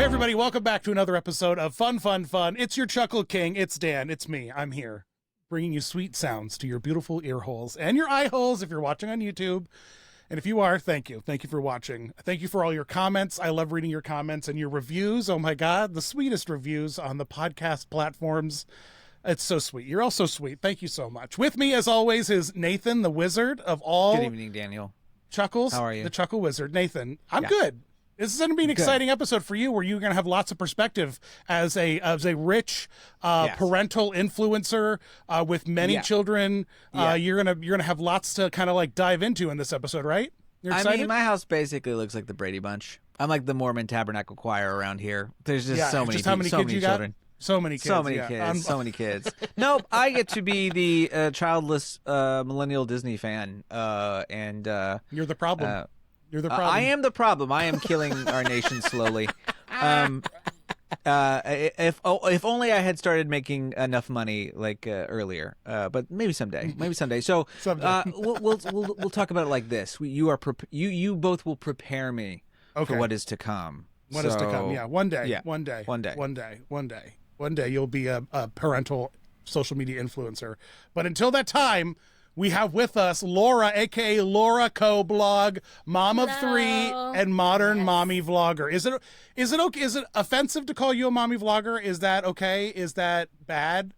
everybody, welcome back to another episode of Fun, Fun, Fun. It's your Chuckle King. It's Dan. It's me. I'm here, bringing you sweet sounds to your beautiful ear holes and your eye holes if you're watching on YouTube. And if you are, thank you. Thank you for watching. Thank you for all your comments. I love reading your comments and your reviews. Oh my God, the sweetest reviews on the podcast platforms. It's so sweet. You're all so sweet. Thank you so much. With me, as always, is Nathan, the wizard of all... Good evening, Daniel. Chuckles. How are you? The Chuckle Wizard. Nathan, I'm good. This is going to be an exciting episode for you, where you're going to have lots of perspective as a rich parental influencer with many children. You're gonna have lots to kind of like dive into in this episode, right? You're excited? I mean, my house basically looks like the Brady Bunch. I'm like the Mormon Tabernacle Choir around here. There's just so many. How many kids you got? Children. So many kids. So many kids. Nope, I get to be the childless millennial Disney fan, and you're the problem. You're the problem. I am the problem. I am killing our nation slowly. If only I had started making enough money like earlier. But maybe someday. So we'll talk about it like this. You both will prepare me for what is to come. What is to come? Yeah, one day. Yeah. One day you'll be a parental social media influencer. But until that time, we have with us Laura, aka Laura Co-Blog, mom of three, and modern mommy vlogger. Is it okay? Is it offensive to call you a mommy vlogger? Is that okay? Is that bad?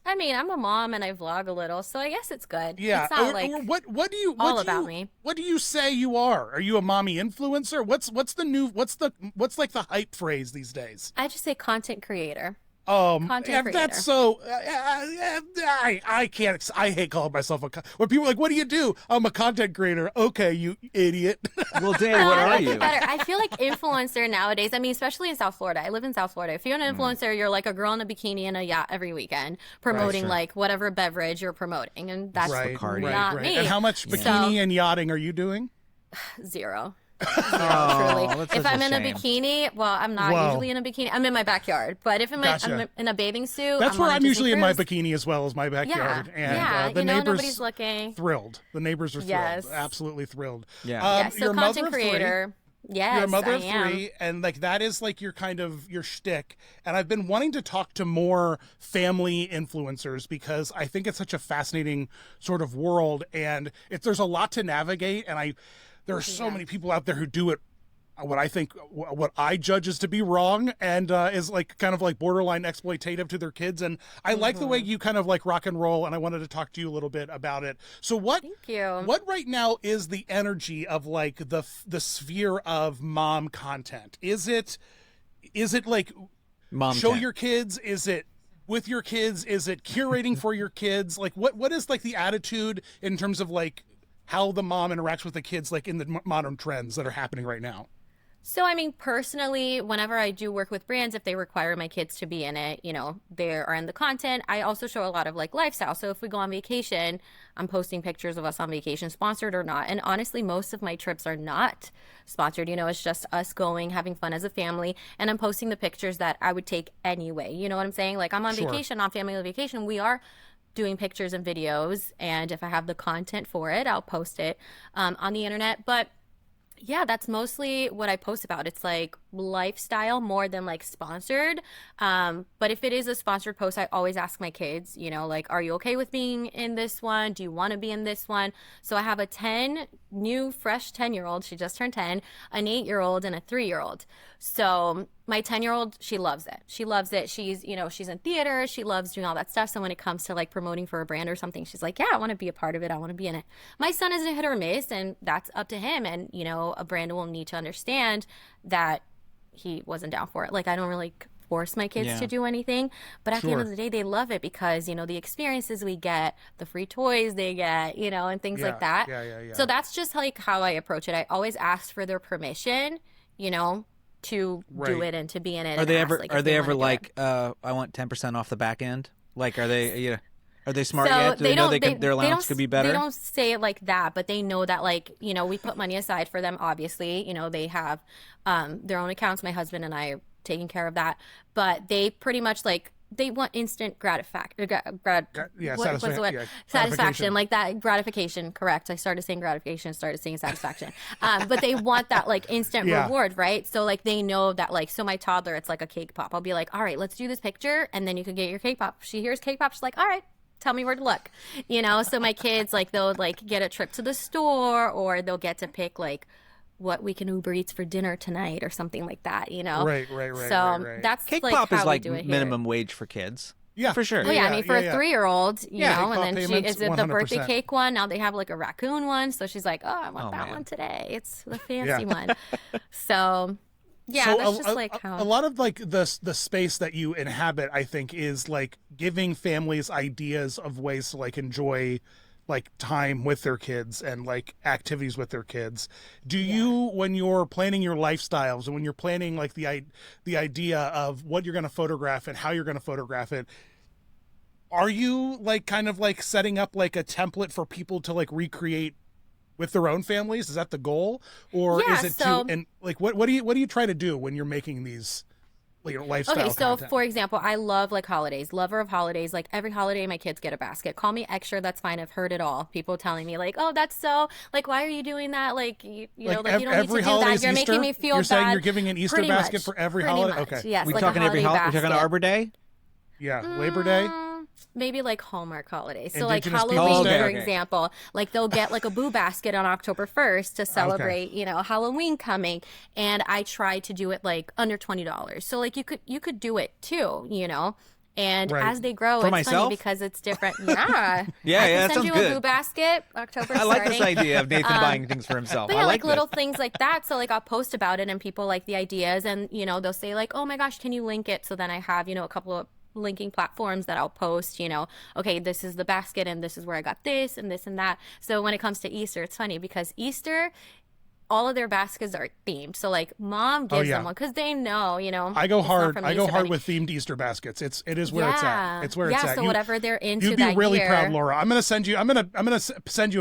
I mean, I'm a mom and I vlog a little, so I guess it's good. Yeah. It's not like what do you about me. What do you say you are? Are you a mommy influencer? What's like the hype phrase these days? I just say content creator. Content creator. That's so. I can't. I hate calling myself when people are like, "What do you do?" I'm a content creator. Okay, you idiot. Well, Dan, what are you? Better. I feel like influencer nowadays. I mean, especially in South Florida. I live in South Florida. If you're an influencer, you're like a girl in a bikini and a yacht every weekend, promoting like whatever beverage you're promoting, and that's not me. And how much bikini and yachting are you doing? Zero. Truly. If I'm in a bikini, well, I'm not usually in a bikini. I'm in my backyard, but if I'm in a bathing suit, that's where I'm usually in my bikini as well as my backyard. Yeah, and the neighbors, nobody's looking. Thrilled. The neighbors are thrilled, absolutely thrilled. Yeah. So you're a content mother creator. Of three. Yes, you're a mother I of am. three, and like that is like your kind of your shtick. And I've been wanting to talk to more family influencers because I think it's such a fascinating sort of world, and there's a lot to navigate. And there are so many people out there who do it what I judge is to be wrong, and is like kind of like borderline exploitative to their kids. And I like the way you kind of like rock and roll, and I wanted to talk to you a little bit about it. So thank you. What right now is the energy of like the sphere of mom content? Is it like mom show your kids? Is it with your kids? Is it curating for your kids? Like what is like the attitude in terms of like how the mom interacts with the kids, like in the modern trends that are happening right now? So, I mean, personally, whenever I do work with brands, if they require my kids to be in it, they are in the content. I also show a lot of like lifestyle. So if we go on vacation, I'm posting pictures of us on vacation, sponsored or not. And honestly, most of my trips are not sponsored. It's just us going, having fun as a family. And I'm posting the pictures that I would take anyway. You know what I'm saying? Like I'm on vacation, on family vacation. We are doing pictures and videos. And if I have the content for it, I'll post it on the internet. But yeah, that's mostly what I post about. It's like lifestyle more than like sponsored. But if it is a sponsored post, I always ask my kids, like, are you okay with being in this one? Do you want to be in this one? So I have a fresh 10-year-old. She just turned 10, an 8-year-old and a 3-year-old. So my 10-year-old, she loves it. She's, she's in theater. She loves doing all that stuff. So when it comes to like promoting for a brand or something, she's like, yeah, I want to be a part of it. I want to be in it. My son is a hit or miss, and that's up to him. And, a brand will need to understand that he wasn't down for it. Like, I don't really force my kids to do anything, but at the end of the day, they love it because, the experiences we get, the free toys they get, and things like that. So that's just like how I approach it. I always ask for their permission, to do it and to be in it. Are they ever like, I want 10% off the back end? Like, are they, are they smart yet? Do they know their allowance could be better? They don't say it like that, but they know that, like, we put money aside for them, obviously. They have their own accounts. My husband and I are taking care of that. But they pretty much, like, they want instant satisfaction. Gratification. Like that gratification. Correct. I started saying gratification, started saying satisfaction. But they want that like instant reward, right? So like they know that like, so my toddler, it's like a cake pop. I'll be like, all right, let's do this picture, and then you can get your cake pop. She hears cake pop, she's like, all right, tell me where to look, So my kids, like, they'll like get a trip to the store, or they'll get to pick like what we can Uber Eats for dinner tonight or something like that, Right. So that's Cake like pop how is like we do it minimum here. wage for kids. Yeah, for sure. Oh yeah, I mean for a 3-year-old, Cake and then payments, is it the birthday 100%. cake one? Now they have like a raccoon one, so she's like, oh, I want that man. one today. It's the fancy one. So yeah, So that's just like how a lot of like the space that you inhabit, I think, is like giving families ideas of ways to like enjoy like time with their kids and like activities with their kids. Do you, when you're planning your lifestyles and when you're planning like the idea of what you're going to photograph and how you're going to photograph it, are you like kind of like setting up like a template for people to like recreate with their own families? Is that the goal, or is it and like what do you try to do when you're making these lifestyle Okay, so content? for example, I love like holidays, lover of holidays. Like every holiday, my kids get a basket. Call me extra, that's fine. I've heard it all. People telling me like, oh, that's so like, why are you doing that? Like you know, like you don't need to do that. You're making me feel You're bad. saying you're giving an Easter Pretty basket much. for every Pretty holiday? much, Okay. yes, We like talking a every holiday? holiday We talking basket. Arbor Day? Yeah, Labor Day. Maybe like Hallmark holidays. So like Indigenous Halloween, Peoples Day. for Okay. example, like they'll get like a boo basket on October 1st to celebrate, Halloween coming. And I try to do it like under $20. So like you could do it too, And Right. as they grow, For it's myself? funny because it's different. Yeah. Yeah, I that can send sounds you good. a boo basket October I like this starting. idea of Nathan buying things for himself. But I yeah, like like little this. things like that. So like I'll post about it and people like the ideas, and they'll say like, oh my gosh, can you link it? So then I have, a couple of linking platforms that I'll post, okay, this is the basket and this is where I got this and this and that. So when it comes to Easter, it's funny because Easter, all of their baskets are themed. So like mom gives them one because they know, I go it's not hard. from I the go Easter hard Bunny. with themed Easter baskets. It's where it's at. It's where it's at. So whatever they're into You'd be that really year, proud, Laura. I'm gonna send you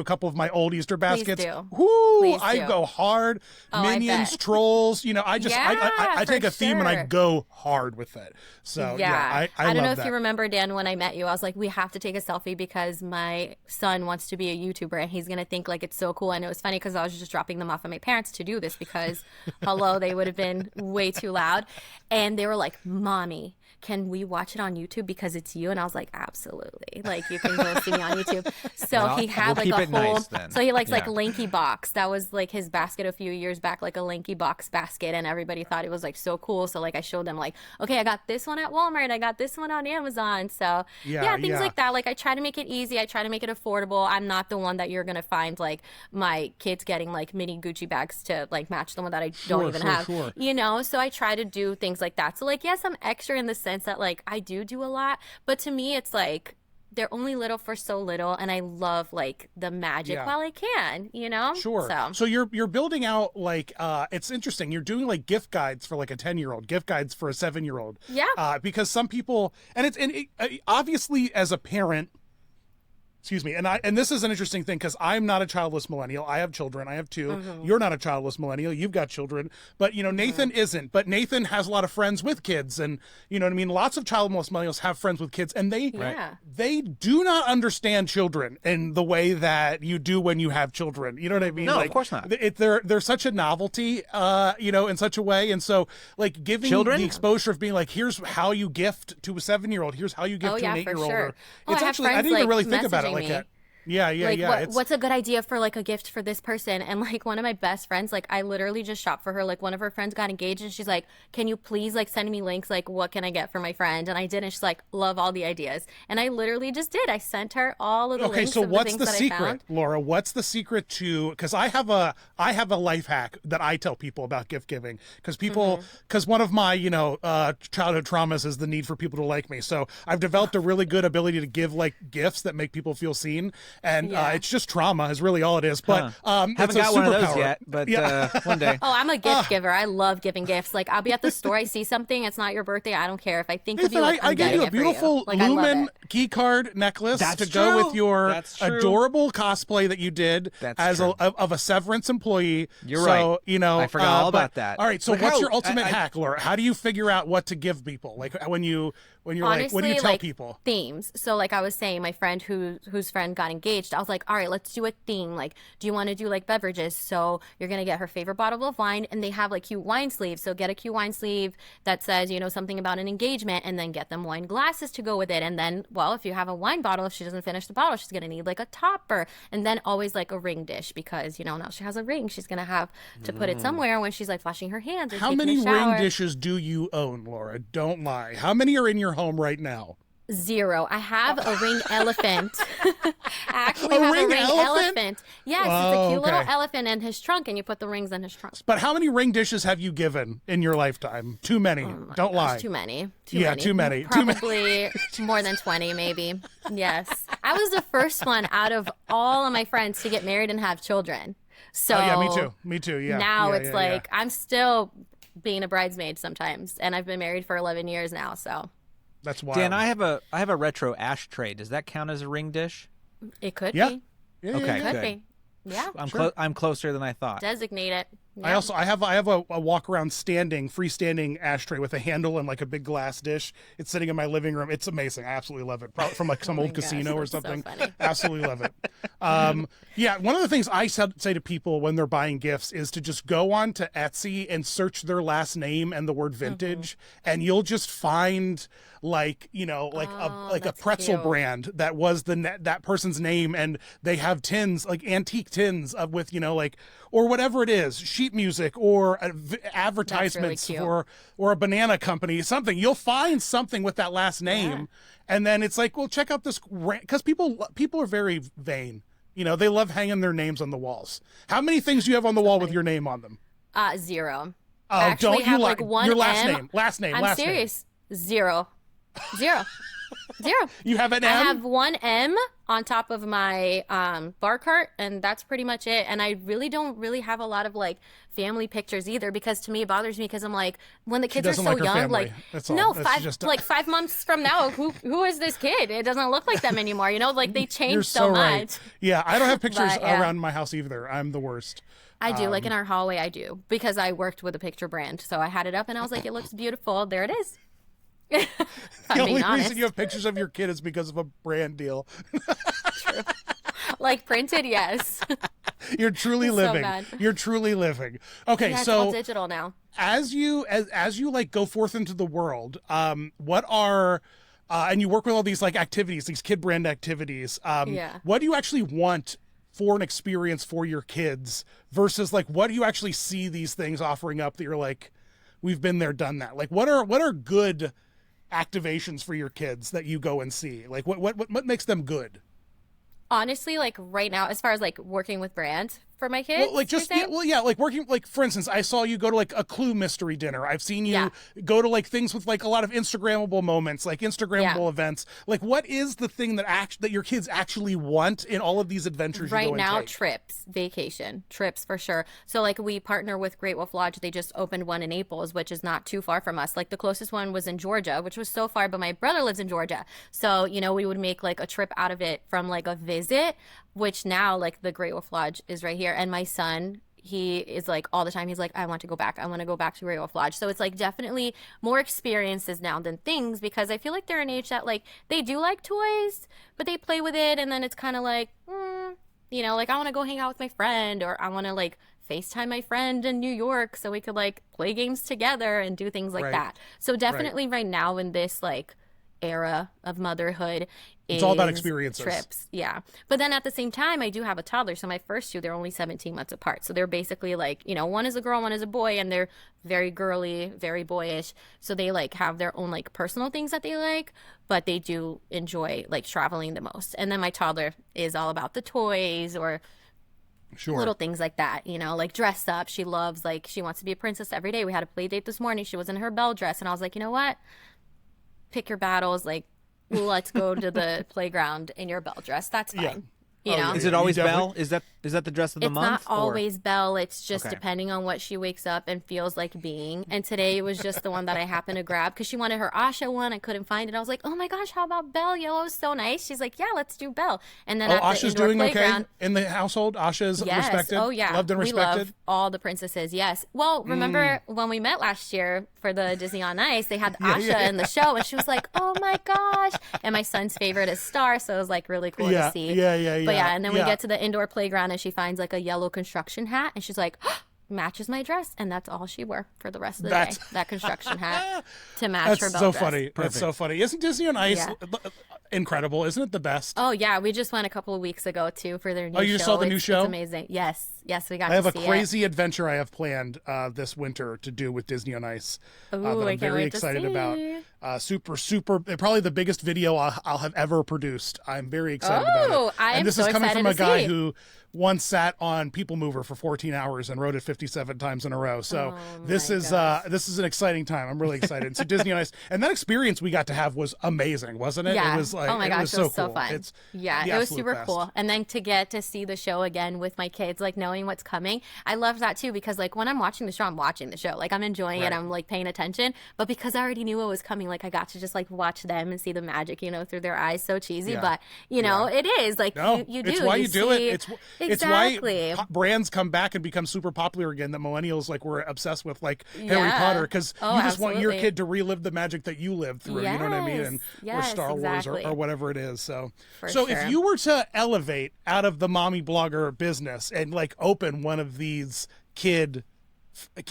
a couple of my old Easter baskets. do. Woo! Please I do. go hard. Oh, I Minions, bet. trolls. I for take a theme and I sure. go hard with it. So I don't know love if that. you remember, Dan, when I met you, I was like, we have to take a selfie because my son wants to be a YouTuber and he's gonna think like it's so cool. And it was funny because I was just dropping them off at my parents to do this because hello, they would have been way too loud. And they were like, Mommy, can we watch it on YouTube because it's you? And I was like, absolutely. Like you can go see me on YouTube. So Well, he had we'll like keep a it whole, nice then. so he likes like Yeah. Linky Box. That was like his basket a few years back, like a Linky Box basket. And everybody thought it was like so cool. So like I showed them like, okay, I got this one at Walmart. I got this one on Amazon. So yeah, things like that. Like I try to make it easy. I try to make it affordable. I'm not the one that you're going to find like my kids getting like mini Gucci bags to like match the one that I don't even have. Sure. So I try to do things like that. So like, yes, I'm extra in the sense that like I do a lot, but to me it's like they're only little for so little, and I love like the magic while I can, Sure. So you're building out like it's interesting. You're doing like gift guides for like a 10-year-old, gift guides for a 7-year-old. Yeah. Because some people, and obviously as a parent. Excuse me. And this is an interesting thing because I'm not a childless millennial. I have children. I have 2. Mm-hmm. You're not a childless millennial. You've got children. But, Nathan isn't. But Nathan has a lot of friends with kids. And, you know what I mean? Lots of childless millennials have friends with kids. And they do not understand children in the way that you do when you have children. You know what I mean? No, like, of course not. They're such a novelty, in such a way. And so, like, giving Children? the exposure of being like, here's how you gift to a 7-year-old. Here's how you gift to an for 8-year-old. sure. It's I have actually, I friends, didn't even like, really think about it messaging like me. that. Yeah. Like, what's a good idea for like a gift for this person? And like one of my best friends, like I literally just shopped for her. Like one of her friends got engaged and she's like, can you please like send me links? Like what can I get for my friend? And I did. And she's like, love all the ideas. And I literally just did. I sent her all of the links so of what's the the things that I secret, found. Laura? What's the secret to, because I have a life hack that I tell people about gift giving, because one of my, childhood traumas is the need for people to like me. So I've developed a really good ability to give like gifts that make people feel seen. And it's just trauma is really all it is. But haven't it's a got one of those superpower. yet, but one day. Oh, I'm a gift giver. I love giving gifts. Like I'll be at the store, I see something, it's not your birthday, I don't care. If I think of Nathan, you, like, I I'm gave getting you a it for you. beautiful Like, I love Lumen it. key card necklace That's to go true. with your That's true. adorable cosplay that you did That's as true. of a Severance employee. You're so, right. I forgot all but- about that. All right. So Look what's how- your ultimate I- hack, Laura? How do you figure out what to give people? Like when you When you're like, what do you tell people? Themes. So like I was saying, my friend whose friend got engaged, I was like, all right, let's do a theme. Like, do you want to do like beverages? So you're going to get her favorite bottle of wine, and they have like cute wine sleeves. So get a cute wine sleeve that says, you know, something about an engagement, and then get them wine glasses to go with it. And then, well, if you have a wine bottle, if she doesn't finish the bottle, she's going to need like a topper. And then always like a ring dish, because, you know, now she has a ring. She's going to have to put it somewhere when she's like washing her hands or How taking many a shower. ring dishes do you own, Laura? Don't lie. How many are in your home right now? 0. I have a ring elephant. I actually have ring a ring elephant? elephant. Yes, Oh, it's a cute little okay. elephant in his trunk, and you put the rings in his trunk. But how many ring dishes have you given in your lifetime? Too many. Don't lie. Too many. Too many. Probably more than 20, maybe. Yes. I was the first one out of all of my friends to get married and have children. So Oh, yeah, me too. Me too. Yeah. now Yeah, it's yeah, like yeah. I'm still being a bridesmaid sometimes, and I've been married for 11 years now, so That's wild. Dan, I have a retro ashtray. Does that count as a ring dish? it could Yeah. be. Yeah, yeah, Okay, yeah. Could good. be. Yeah. I'm closer than I thought. Designate it. I have a walk around freestanding ashtray with a handle and like a big glass dish. It's sitting in my living room. It's amazing. I absolutely love it. Probably from like some Oh my old gosh, casino or that's so something. funny. Absolutely love it. Yeah, one of the things I say to people when they're buying gifts is to just go on to Etsy and search their last name and the word vintage, and you'll just find like, you know, like a that's pretzel cute. brand that was that person's name, and they have tins, like antique tins of with, you know, like, or whatever it is, sheet music or advertisements cute. or a banana company, something. You'll find something with that last name, and then it's like, well, check out this, because people are very vain. You know, they love hanging their names on the walls. How many things do you have on the wall with your name on them? 0. Oh, I actually don't you have lie. like one Your last M. name. Last name. I'm last serious. 0. 0. 0. name. You have an I M? have one M on top of my bar cart, and that's pretty much it. And I really don't have a lot of like family pictures either, because to me it bothers me, because I'm like, when the kids are doesn't so like her young, family. like That's all. no, That's just a- like 5 months from now, who is this kid? It doesn't look like them anymore. You know, like they change You're so much. right. Yeah, I don't have pictures But, yeah. around my house either. I'm the worst. I do, like in our hallway, I do, because I worked with a picture brand. So I had it up and I was like, it looks beautiful. There it is. The only reason you have pictures of your kid is because of a brand deal. like printed, yes. You're truly It's so living. bad. You're truly living. Okay, Yeah, it's all so digital now. as you like go forth into the world, what are and you work with all these like activities, these kid brand activities. Yeah. What do you actually want for an experience for your kids versus like what do you actually see these things offering up that you're like, we've been there, done that? Like what are good activations for your kids that you go and see? Like what makes them good? Honestly, like right now, as far as like working with brands for my kids, Well, like just you're saying? like working, like for instance, I saw you go to like a Clue mystery dinner. I've seen you Yeah. go to like things with like a lot of Instagrammable moments, like Instagrammable Yeah. events. Like what is the thing that your kids actually want in all of these adventures you Right go and now, take? vacation trips for sure. So like we partner with Great Wolf Lodge. They just opened one in Naples, which is not too far from us. Like the closest one was in Georgia, which was so far, but my brother lives in Georgia. So, you know, we would make like a trip out of it from like a visit, which now like the Great Wolf Lodge is right here. And my son, he is like all the time, he's like, I want to go back. I want to go back to Great Wolf Lodge. So it's like definitely more experiences now than things, because I feel like they're an age that like they do like toys, but they play with it. And then it's kind of like, you know, like I want to go hang out with my friend, or I want to like FaceTime my friend in New York so we could like play games together and do things like Right. that. So definitely right now in this like era of motherhood, It's all about is experiences. trips. Yeah. But then at the same time, I do have a toddler. So my first two, they're only 17 months apart. So they're basically like, you know, one is a girl, one is a boy, and they're very girly, very boyish. So they like have their own like personal things that they like, but they do enjoy like traveling the most. And then my toddler is all about the toys or Sure. little things like that, you know, like dress up. She loves, like, she wants to be a princess every day. We had a play date this morning. She was in her belle dress, and I was like, you know what? Pick your battles. Like, let's go to the playground in your belle dress. That's fine. Yeah. You know? Is Yeah, it always you definitely- Belle? Is that Is that the dress of the It's month? not always Belle. It's just Okay. depending on what she wakes up and feels like being. And today it was just the one that I happened to grab because she wanted her Asha one. I couldn't find it. I was like, oh my gosh, how about Belle? Yellow is so nice. She's like, yeah, let's do Belle. And then at the Asha's indoor doing playground, okay in the household? Asha's yes. respected? Oh, yeah. Loved and We respected? love all the princesses, yes. Well, remember when we met last year for the Disney on Ice, they had Asha in the show, and she was like, oh my gosh. And my son's favorite is Star, so it was like really cool to see. Yeah. But yeah, and then we get to the indoor playground, and she finds like a yellow construction hat, and she's like, matches my dress, and that's all she wore for the rest of the day. That construction hat to match her That's Belle so dress. funny. That's so funny. Isn't Disney on Ice Yeah. incredible? Isn't it the best? Oh yeah, we just went a couple of weeks ago too for their new show. Oh, you just saw the new show? It's amazing. Yes, we got I have to a see crazy adventure I have planned this winter to do with Disney on Ice Ooh, that I I'm can't very wait to excited about. see. Super, probably the biggest video I'll have ever produced. I'm very excited about it. I am And this so is coming excited from a to guy see. who once sat on People Mover for 14 hours and wrote it 57 times in a row. So this is an exciting time. I'm really excited. So Disney on Ice, and that experience we got to have was amazing, wasn't it? Yeah. It was like, oh my gosh, it was so cool. fun. It's yeah, the it was absolute super best. cool. And then to get to see the show again with my kids, like knowing what's coming, I love that too because like when I'm watching the show, I'm watching the show. Like I'm enjoying it, I'm like paying attention. But because I already knew what was coming, like I got to just like watch them and see the magic, through their eyes. So cheesy, Yeah. but it is like No, you do. it's why you do see... it. It's exactly. why brands come back and become super popular again that millennials like were obsessed with, like Harry Potter, because you just want your kid to relive the magic that you lived through. You know what I mean? And or Star Wars or whatever it is. So if you were to elevate out of the mommy blogger business and like open one of these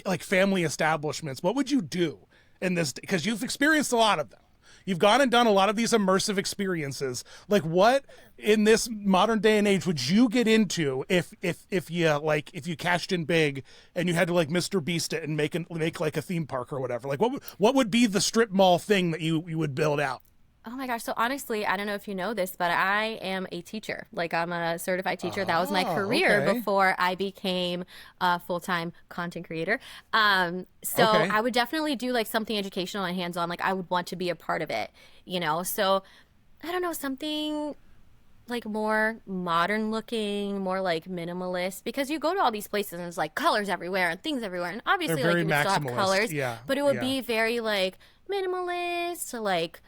like family establishments, what would you do in this? Because you've experienced a lot of them. You've gone and done a lot of these immersive experiences. Like, what in this modern day and age would you get into if you cashed in big and you had to like Mr. Beast it and make like a theme park or whatever? Like, what would be the strip mall thing that you would build out? Oh my gosh. So honestly, I don't know if you know this, but I am a teacher. Like I'm a certified teacher. That was my career before I became a full-time content creator. I would definitely do like something educational and hands-on. Like I would want to be a part of it, So I don't know, something like more modern looking, more like minimalist, because you go to all these places and it's like colors everywhere and things everywhere. And obviously like you would still have colors, but it would be very like minimalist, like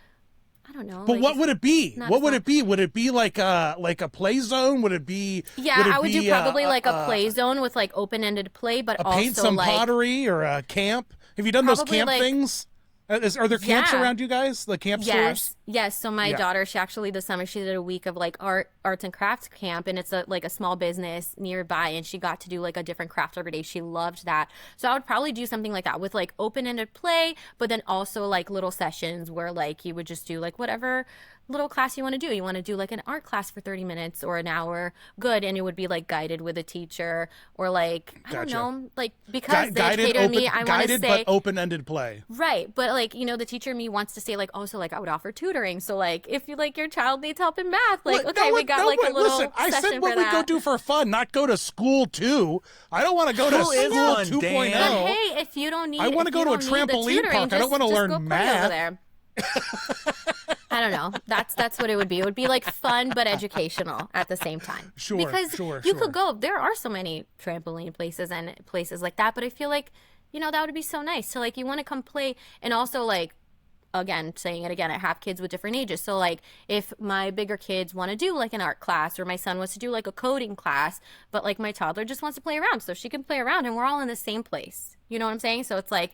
I don't know. But what would it be? What would it be? Would it be like a play zone? Would it be? Yeah, I would do probably like a play zone with like open-ended play, but also paint some like pottery or a camp. Have you done those camp things? Are there camps around you guys? The camp stores? Yes. So my daughter, she actually this summer she did a week of like arts and crafts camp, and it's like a small business nearby, and she got to do like a different craft every day. She loved that. So I would probably do something like that with like open-ended play, but then also like little sessions where like you would just do like whatever little class you want to do. You want to do like an art class for 30 minutes or an hour, good, and it would be like guided with a teacher or like I don't know, like because the educator in me, I want to say but open-ended play, right? But like the teacher in me wants to say like also like I would offer tutoring. So like if you like your child needs help in math, like we got a little listen, I session said what for we that. go do for fun, not go to school too. I don't want to go to school 2.0. But hey, if you don't need, I want to go to a trampoline park. I don't want to learn math. I don't know. That's what it would be. It would be like fun but educational at the same time. Sure, because you could go. There are so many trampoline places and places like that, but I feel like that would be so nice. So like you want to come play, and also like again saying it again, I have kids with different ages. So like if my bigger kids want to do like an art class, or my son wants to do like a coding class, but like my toddler just wants to play around, so she can play around, and we're all in the same place. You know what I'm saying? So it's like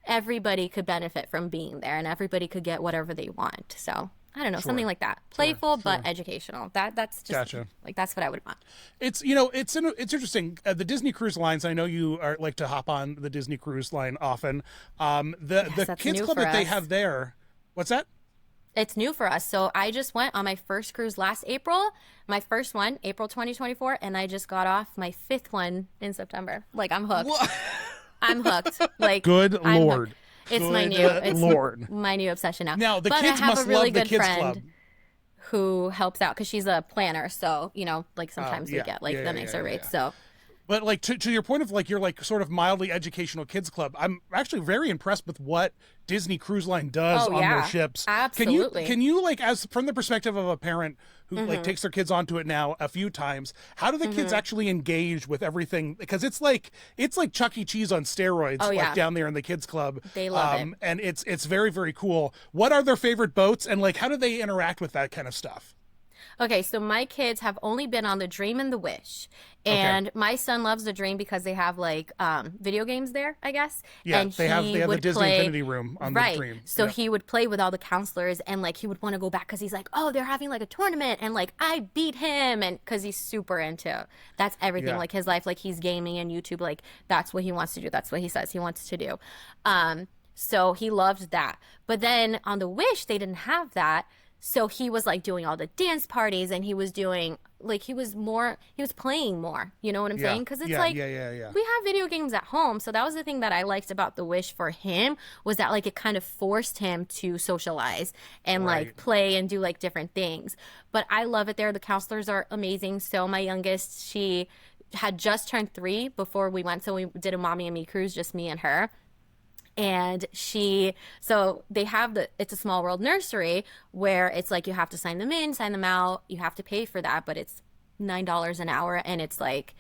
everybody could benefit from being there, and everybody could get whatever they want. So I don't know, something like that, playful but educational. That's just like that's what I would want. It's it's interesting. The Disney Cruise Lines. I know you like to hop on the Disney Cruise Line often. The kids club that they have there. What's that? It's new for us. So I just went on my first cruise last April. My first one, April 2024, and I just got off my 5th one in September. Like I'm hooked. What? I'm hooked. Like good Lord. It's my new obsession now. Now the kids must love the kids club. Who helps out because she's a planner, so like sometimes we get like the nicer rates. So, but like to your point of like you're like sort of mildly educational kids club. I'm actually very impressed with what Disney Cruise Line does on their ships. Absolutely. Can you like as from the perspective of a parent who like takes their kids onto it now a few times. How do the kids actually engage with everything? Because it's like Chuck E. Cheese on steroids, like down there in the kids club. They love it. And it's very, very cool. What are their favorite boats, and like how do they interact with that kind of stuff? Okay, so my kids have only been on the Dream and the Wish. And my son loves the Dream because they have like video games there, I guess. Yeah, and they have the Disney Infinity Room on the Dream. So he would play with all the counselors, and like he would want to go back because he's like, oh, they're having like a tournament, and like I beat him, and because he's super into that's everything like his life, like he's gaming and YouTube, like that's what he wants to do. That's what he says he wants to do. So he loved that. But then on the Wish, they didn't have that. So he was like doing all the dance parties, and he was doing like he was playing more. You know what I'm saying? Because it's we have video games at home. So that was the thing that I liked about the Wish for him, was that like it kind of forced him to socialize and like play and do like different things. But I love it there. The counselors are amazing. So my youngest, she had just turned 3 before we went. So we did a mommy and me cruise, just me and her. And so they have it's a Small World nursery where it's like you have to sign them in, sign them out. You have to pay for that, but it's $9 an hour, and it's like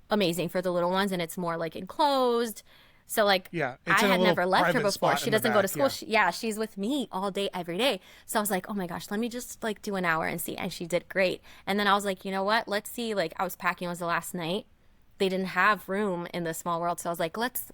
amazing for the little ones, and it's more like enclosed. So like I had never left her before. She doesn't go to school. She's with me all day, every day. So I was like, oh my gosh, let me just like do an hour and see. And she did great. And then I was like, you know what? Let's see. Like I was packing. It was the last night. They didn't have room in the Small World. So I was like, let's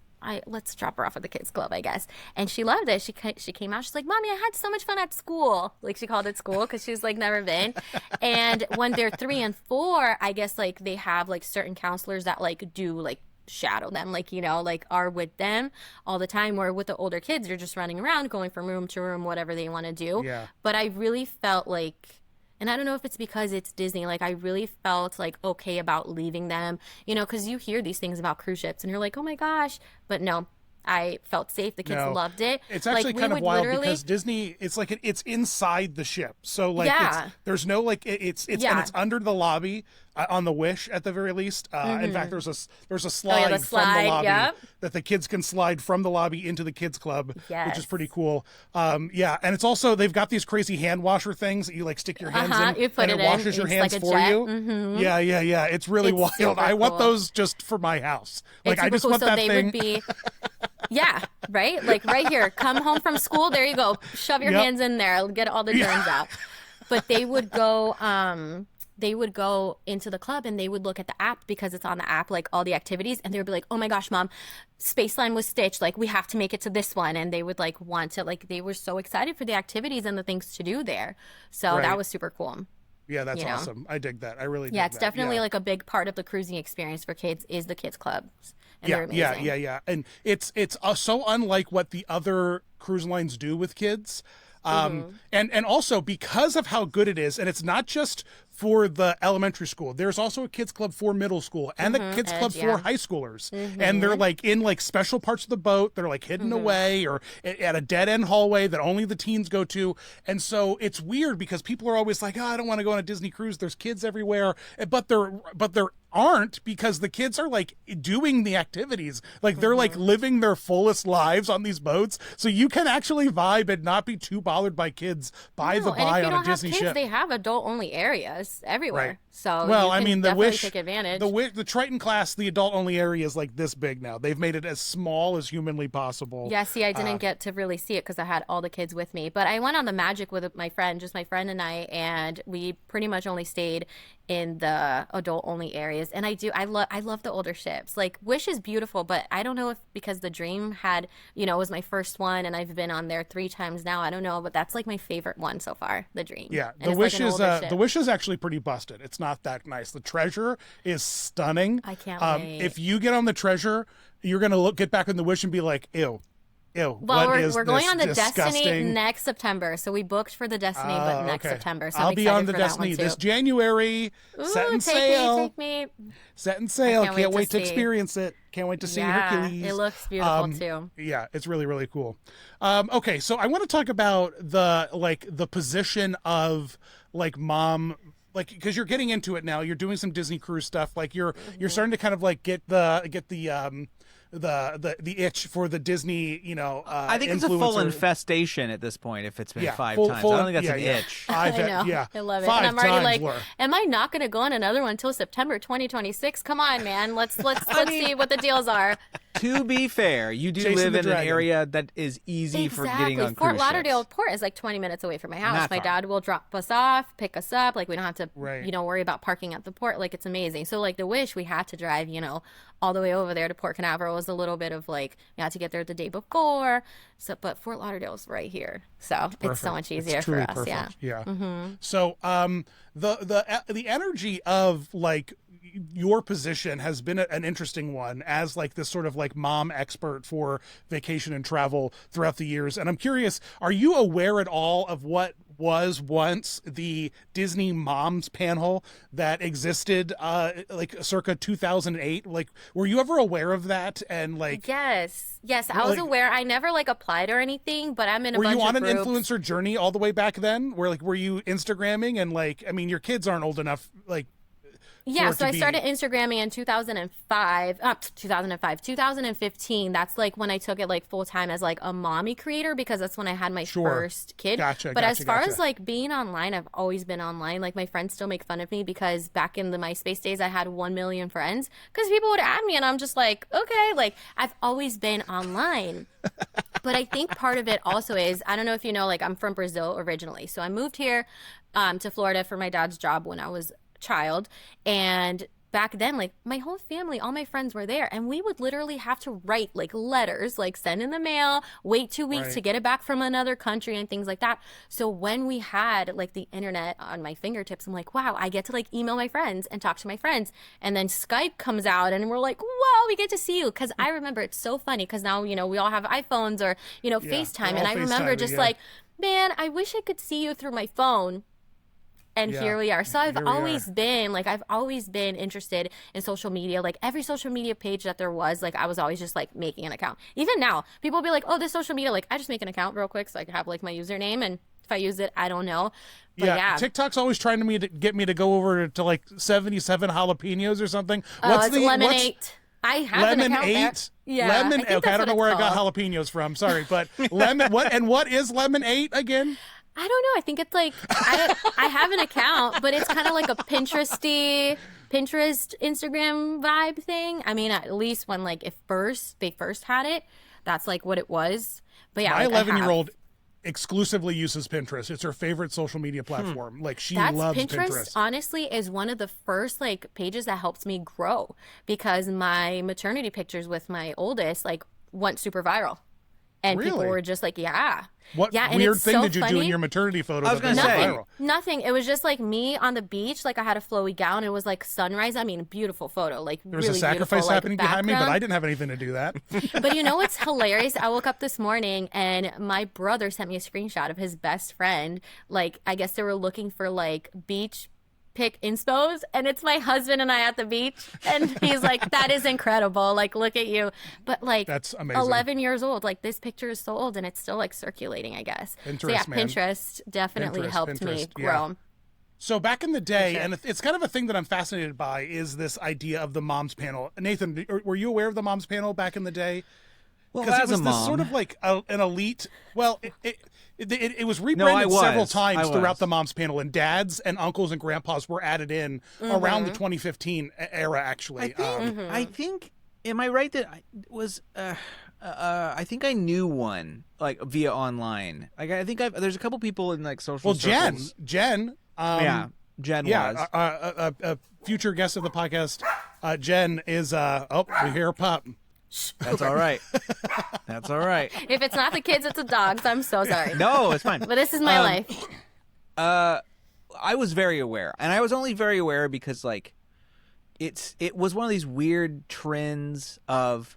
drop her off at the kids club, I guess. And she loved it. She came out. She's like, Mommy, I had so much fun at school. Like she called it school because she's like never been. And when they're 3 and 4, I guess like they have like certain counselors that like do like shadow them, like, you know, like are with them all the time. Where with the older kids, you're just running around, going from room to room, whatever they want to do. Yeah. But I really felt like, and I don't know if it's because it's Disney, like I really felt like okay about leaving them, you know, because you hear these things about cruise ships and you're like, oh my gosh. But no, I felt safe. The kids loved it. It's actually like, kind of wild because Disney, it's like it's inside the ship. So like there's no like it's and it's under the lobby on the Wish at the very least. In fact, there's a slide from the lobby that the kids can slide from the lobby into the kids club, which is pretty cool. And it's also they've got these crazy hand washer things that you like stick your hands in, you put and it washes your hands like for you. Yeah. It's really wild. I want those just for my house. Like I just want that thing. Would be yeah, right? Like right here. Come home from school. There you go. Shove your hands in there. Get all the germs out. But they would go into the club and they would look at the app because it's on the app, like all the activities. And they would be like, oh my gosh, Mom, Spaceline was Stitch. Like we have to make it to this one. And they would like want to, like they were so excited for the activities and the things to do there. So that was super cool. Yeah, that's awesome. I dig that. I really dig that. Yeah, it's definitely like a big part of the cruising experience for kids is the kids clubs. And they're amazing. Yeah. And it's so unlike what the other cruise lines do with kids. And also because of how good it is, and it's not just for the elementary school. There's also a kids club for middle school and the kids club for high schoolers. And they're like in like special parts of the boat. They're like hidden away or at a dead end hallway that only the teens go to. And so it's weird because people are always like, oh, I don't want to go on a Disney cruise. There's kids everywhere. But there aren't, because the kids are like doing the activities. Like they're like living their fullest lives on these boats. So you can actually vibe and not be too bothered by kids by the by on a Disney ship. They have adult only areas everywhere. Right. So well, I mean, take advantage. The Triton class, the adult only area is like this big now. They've made it as small as humanly possible. Yeah, see, I didn't get to really see it because I had all the kids with me. But I went on the Magic with my friend, just my friend and I, and we pretty much only stayed in the adult only areas. And I love the older ships. Like Wish is beautiful, but I don't know if because the Dream had, was my first one and I've been on there 3 times now. I don't know, but that's like my favorite one so far, the Dream. Yeah, the Wish is actually pretty busted. It's not that nice. The Treasure is stunning. I can't wait. If you get on the Treasure, you're gonna get back on the Wish and be like, ew. Well, we're going on the Destiny next September, so we booked for the Destiny, but next September. So I'll be on the Destiny this January. Setting sail. Take me. Setting sail. Can't wait to experience it. Can't wait to see Hercules. It looks beautiful too. Yeah, it's really, really cool. Okay, so I want to talk about the position of like mom. Like, because you're getting into it now, you're doing some Disney cruise stuff. Like you're starting to kind of like get the the itch for the Disney, I think it's a full infestation at this point. If it's been 5 times, I don't think that's an itch. I know. Yeah, I love it. 5 and I'm already times, like, Laura. am I not going to go on another one until September 2026? Come on, man. Let's see what the deals are. To be fair, you do Chasing live the in an dragon. area that is easy for getting on Fort cruise Lauderdale ships. Port is like 20 minutes away from my house. Not My far. dad will drop us off, pick us up. Like we don't have to, Right. worry about parking at the port. Like it's amazing. So like the Wish, we had to drive, all the way over there to Port Canaveral was a little bit of like, you had to get there the day before. So, but Fort Lauderdale's right here. So it's so much easier for us. Perfect. Yeah. Yeah. So the energy of like your position has been an interesting one as like this sort of like mom expert for vacation and travel throughout the years. And I'm curious, are you aware at all of what was once the Disney Moms panel that existed like circa 2008? Like, were you ever aware of that? And like, Yes, I was aware. I never like applied or anything, but I'm in a bunch of were you on an groups. influencer journey all the way back then? Where like, were you Instagramming and like, I mean, your kids aren't old enough, like. Yeah, so I started Instagramming in 2015. That's like when I took it like full time as like a mommy creator because that's when I had my first kid. Gotcha. As far as like being online, I've always been online. Like my friends still make fun of me because back in the MySpace days, I had 1 million friends because people would add me and I'm just like, okay, like I've always been online. But I think part of it also is, I don't know if you know, like I'm from Brazil originally. So I moved here to Florida for my dad's job when I was child, and back then like my whole family, all my friends were there, and we would literally have to write like letters, like send in the mail, wait 2 weeks to get it back from another country and things like that. So when we had like the internet on my fingertips, I'm like, wow, I get to like email my friends and talk to my friends. And then Skype comes out and we're like, whoa, we get to see you. Because I remember, it's so funny because now we all have iPhones or FaceTime, and I remember just like, man, I wish I could see you through my phone. And here we are. So I've always been interested in social media. Like every social media page that there was, like I was always just like making an account. Even now, people will be like, oh, this social media, like I just make an account real quick so I can have like my username, and if I use it, I don't know. But yeah. TikTok's always trying to get me to go over to like 77 jalapenos or something. It's Lemon 8. I have an account there. Yeah, Lemon. Okay, I don't know where I got jalapenos from. Sorry, but lemon. What is Lemon 8 again? I don't know. I think it's like I have an account, but it's kind of like a Pinterest, Instagram vibe thing. I mean, at least when like they first had it, that's like what it was. But yeah, my 11-year-old exclusively uses Pinterest. It's her favorite social media platform. Like she loves Pinterest. Honestly, is one of the first like pages that helps me grow because my maternity pictures with my oldest like went super viral. And people were just like, What and weird it's thing so did you do in funny. your maternity photo? I was going to say. Nothing. It was just like me on the beach. Like I had a flowy gown. It was like sunrise. I mean, beautiful photo. Like there was really a sacrifice beautiful, happening like, behind me, but I didn't have anything to do that. But you know what's hilarious? I woke up this morning and my brother sent me a screenshot of his best friend. Like I guess they were looking for like beach pick inspos, and it's my husband and I at the beach, and he's like, that is incredible, like look at you. But like that's amazing. 11 years old, like this picture is so old and it's still like circulating, I guess. Pinterest, man. Pinterest definitely helped me grow. So back in the day, and it's kind of a thing that I'm fascinated by, is this idea of the Moms panel. Nathan, were you aware of the Moms panel back in the day? Well, as it was a mom, this sort of like an elite. Well, it was rebranded several times throughout the Moms panel, and dads and uncles and grandpas were added in around the 2015 era. Actually, I think. Am I right that I was? I think I knew one like via online. Like I think there's a couple people in like social. Well, circles. Jen. Jen was a future guest of the podcast. Jen is. We hear her pop. That's all right. That's all right. If it's not the kids, it's the dogs. I'm so sorry. No, it's fine. But this is my life. I was very aware, and I was only very aware because like it was one of these weird trends of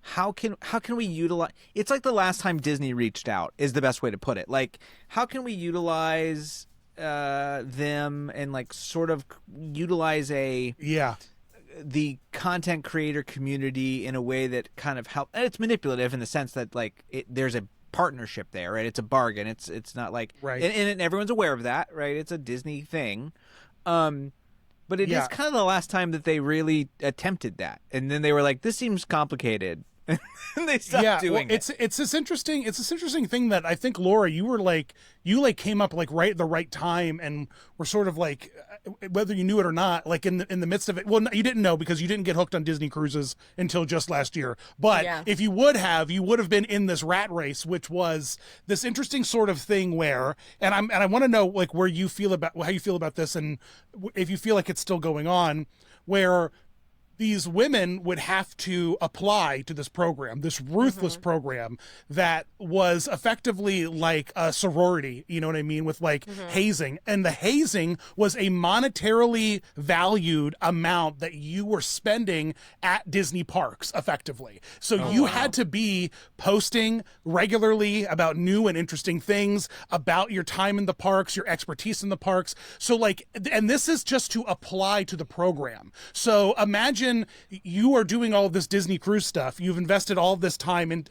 how can we utilize. It's like the last time Disney reached out is the best way to put it. Like how can we utilize them and like sort of utilize the content creator community in a way that kind of help, and it's manipulative in the sense that like there's a partnership there, right? It's a bargain. It's not like right, and everyone's aware of that, right? It's a Disney thing, But it is kind of the last time that they really attempted that, and then they were like, "This seems complicated," and they stopped doing it. It's this interesting thing that I think, Laura, you came up like right at the right time, and were sort of like, whether you knew it or not, like in the midst of it. Well, you didn't know because you didn't get hooked on Disney cruises until just last year. But if you would have been in this rat race, which was this interesting sort of thing where, and I want to know like how you feel about this, and if you feel like it's still going on, where these women would have to apply to this program, this ruthless program that was effectively like a sorority, you know what I mean, with like hazing. And the hazing was a monetarily valued amount that you were spending at Disney parks, effectively. So you had to be posting regularly about new and interesting things, about your time in the parks, your expertise in the parks. So like, and this is just to apply to the program. So imagine you are doing all of this Disney cruise stuff. You've invested all of this time and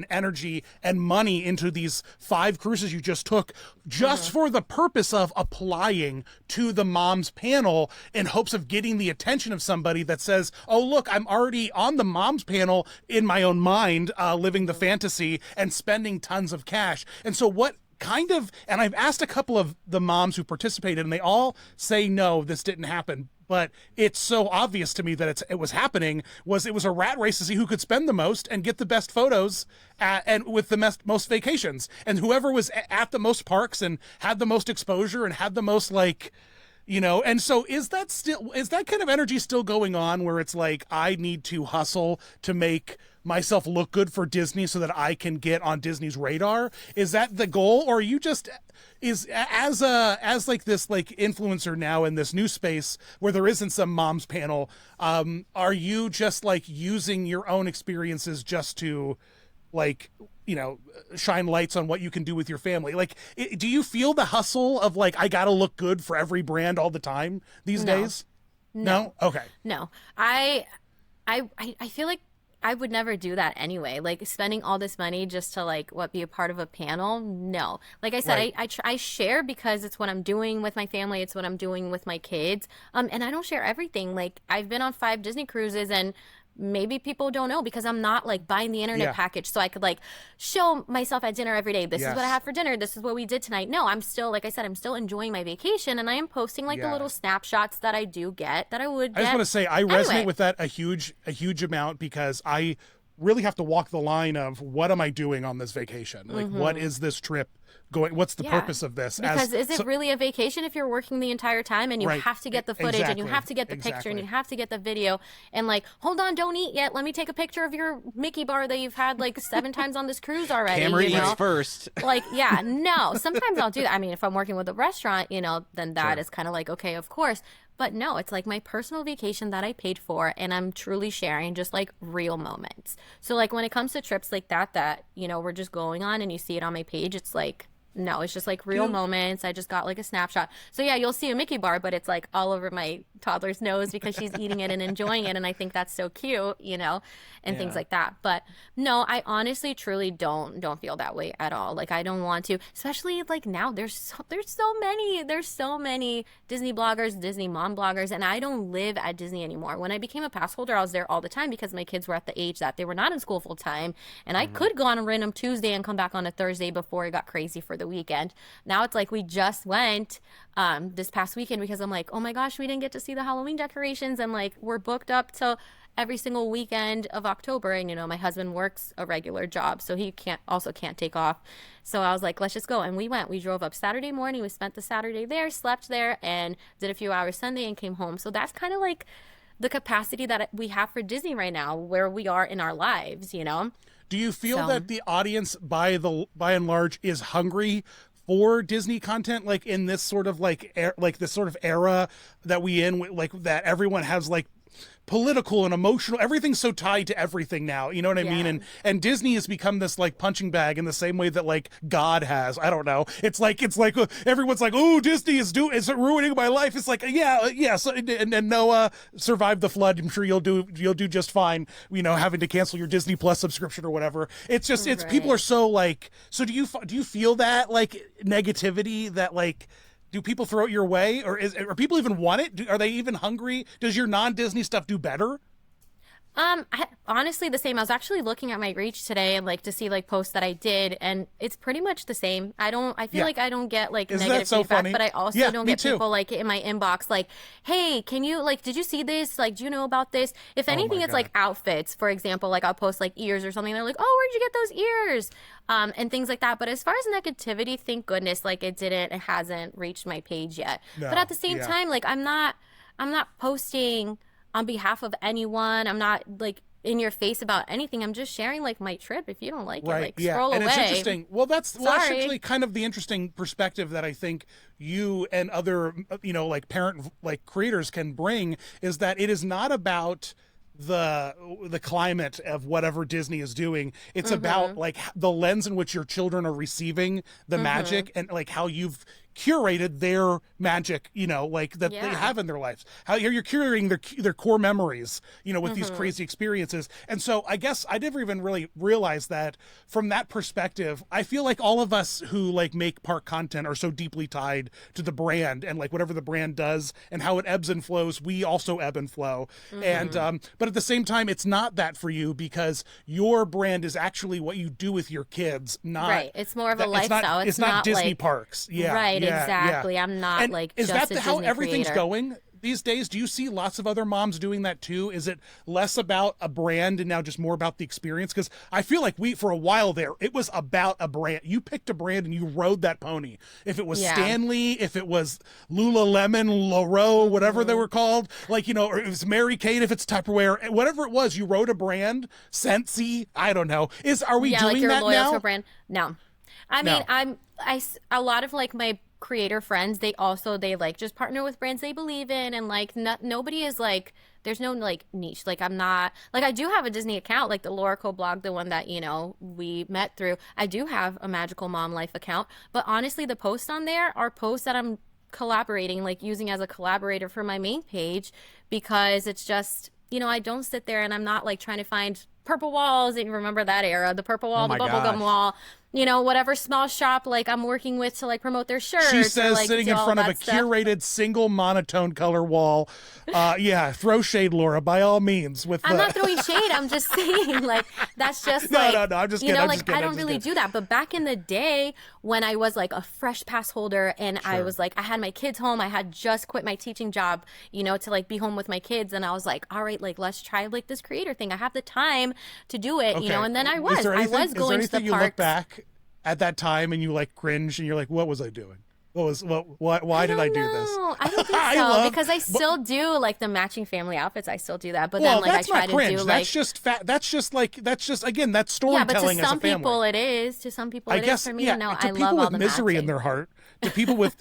energy and money into these 5 cruises you just took, just for the purpose of applying to the moms panel in hopes of getting the attention of somebody that says, oh, look, I'm already on the moms panel in my own mind, living the fantasy and spending tons of cash. And so what kind of, and I've asked a couple of the moms who participated, and they all say, no, this didn't happen. But it's so obvious to me that it was happening. It was a rat race to see who could spend the most and get the best photos and with the most vacations. And whoever was at the most parks and had the most exposure and had the most like, you know, and so is that kind of energy still going on where it's like, I need to hustle to make myself look good for Disney so that I can get on Disney's radar? Is that the goal? Or are you just as like this like influencer now in this new space where there isn't some moms panel, are you just like using your own experiences just to like, you know, shine lights on what you can do with your family? Like, do you feel the hustle of like, I gotta look good for every brand all the time these days? No? Okay. No. I feel like I would never do that anyway. Like spending all this money just to like be a part of a panel. No, like I said, I share because it's what I'm doing with my family. It's what I'm doing with my kids. And I don't share everything. Like I've been on 5 Disney cruises, and maybe people don't know because I'm not like buying the internet package so I could like show myself at dinner every day. This is what I had for dinner. This is what we did tonight. No, I'm still, like I said, I'm still enjoying my vacation, and I am posting like the little snapshots that I do get that I would get. I just want to say I resonate with that a huge amount because I really have to walk the line of what am I doing on this vacation? Like what is this trip going, what's the purpose of this? Because is it really a vacation if you're working the entire time and you have to get the footage and you have to get the picture and you have to get the video and like, hold on, don't eat yet. Let me take a picture of your Mickey bar that you've had like 7 times on this cruise already. Camera eats first. Like, no. Sometimes I'll do that. I mean, if I'm working with a restaurant, you know, then that is kind of like, okay, of course. But no, it's like my personal vacation that I paid for, and I'm truly sharing just like real moments. So like when it comes to trips like that, you know, we're just going on and you see it on my page, it's like, no, it's just like real moments. I just got like a snapshot. So yeah, you'll see a Mickey bar, but it's like all over my toddler's nose because she's eating it and enjoying it. And I think that's so cute, you know, and things like that. But no, I honestly, truly don't feel that way at all. Like I don't want to, especially like now there's so many Disney bloggers, Disney mom bloggers, and I don't live at Disney anymore. When I became a pass holder, I was there all the time because my kids were at the age that they were not in school full time. And I could go on a random Tuesday and come back on a Thursday before it got crazy for the weekend. Now it's like we just went this past weekend because I'm like, oh my gosh, we didn't get to see the Halloween decorations, and like we're booked up to every single weekend of October. And you know, my husband works a regular job, so he can't take off. So I was like, let's just go. And we drove up Saturday morning. We spent the Saturday there, slept there, and did a few hours Sunday and came home. So that's kind of like the capacity that we have for Disney right now, where we are in our lives, you know? Do you feel that the audience by and large is hungry for Disney content, like in this sort of like this sort of era that we in, like that everyone has like political and emotional, everything's so tied to everything now, you know what I mean? And Disney has become this like punching bag in the same way that like God has. I don't know. It's like everyone's like, oh, Disney is ruining my life. It's like, yeah. So, and Noah survived the flood. I'm sure you'll do just fine, you know, having to cancel your Disney Plus subscription or whatever. It's just, people are so like, so do you feel that like negativity that like Do people throw it your way, or are people even want it? Are they even hungry? Does your non-Disney stuff do better? Honestly, the same. I was actually looking at my reach today and like to see like posts that I did, and it's pretty much the same. I feel like I don't get like Isn't negative that so feedback, funny? but I also Yeah, don't me get too. people like in my inbox like, hey, can you like, did you see this? Like, do you know about this? If anything, it's like outfits, for example, like I'll post like ears or something. They're like, oh, where'd you get those ears? And things like that. But as far as negativity, thank goodness, like it hasn't reached my page yet. No, but at the same time, like I'm not posting on behalf of anyone. I'm not like in your face about anything. I'm just sharing like my trip. If you don't like it, like scroll away. And it's interesting. Well, that's actually kind of the interesting perspective that I think you and other, like parent, like creators can bring, is that it is not about the climate of whatever Disney is doing. It's about like the lens in which your children are receiving the magic, and like how you've curated their magic, like that they have in their lives. How you're curating their core memories, with these crazy experiences. And so I guess I never even really realized that from that perspective. I feel like all of us who like make park content are so deeply tied to the brand and like whatever the brand does and how it ebbs and flows, we also ebb and flow. And but at the same time, it's not that for you, because your brand is actually what you do with your kids, not right. It's more of a lifestyle. It's not Disney like, parks. Yeah. Right. Yeah, exactly. I'm not and like is just that a how Disney everything's creator. going these days? Do you see lots of other moms doing that too? Is it less about a brand and now just more about the experience? Because I feel like for a while there, it was about a brand. You picked a brand and you rode that pony. If it was Stanley, if it was Lululemon, Laro, whatever they were called, like, or it was Mary Kate, if it's Tupperware, whatever it was, you rode a brand. Scentsy, I don't know. Are we doing like you're that loyal now? to a brand? No. I mean, a lot of like my creator friends, they like just partner with brands they believe in, and like nobody is like, there's no like niche. Like I'm not like, I do have a Disney account, like the Lorico blog, the one that we met through. I do have a Magical Mom Life account, but honestly the posts on there are posts that I'm collaborating, like using as a collaborator for my main page, because it's just, I don't sit there and I'm not like trying to find purple walls. If you remember that era, the purple wall, the bubblegum wall, whatever small shop like I'm working with to like promote their shirts. She says, or, like, sitting in front of a curated single monotone color wall. Throw shade, Laura, by all means. I'm not throwing shade. I'm just saying, like, that's just no, like, no. I'm just kidding. I don't really do that. But back in the day when I was like a fresh pass holder and I was like, I had my kids home. I had just quit my teaching job, to like be home with my kids. And I was like, all right, like, let's try like this creator thing. I have the time to do it, and then I was going to the parks. You look back at that time and you like cringe and you're like, what was I doing? Why did I do this? I don't think so, because I still do like the matching family outfits. I still do that, but then like I try to do like that's just again, that's storytelling. But to as some a family. People it is. To some people it is. For me, no, to I people love with all the misery matching. in their heart, to people with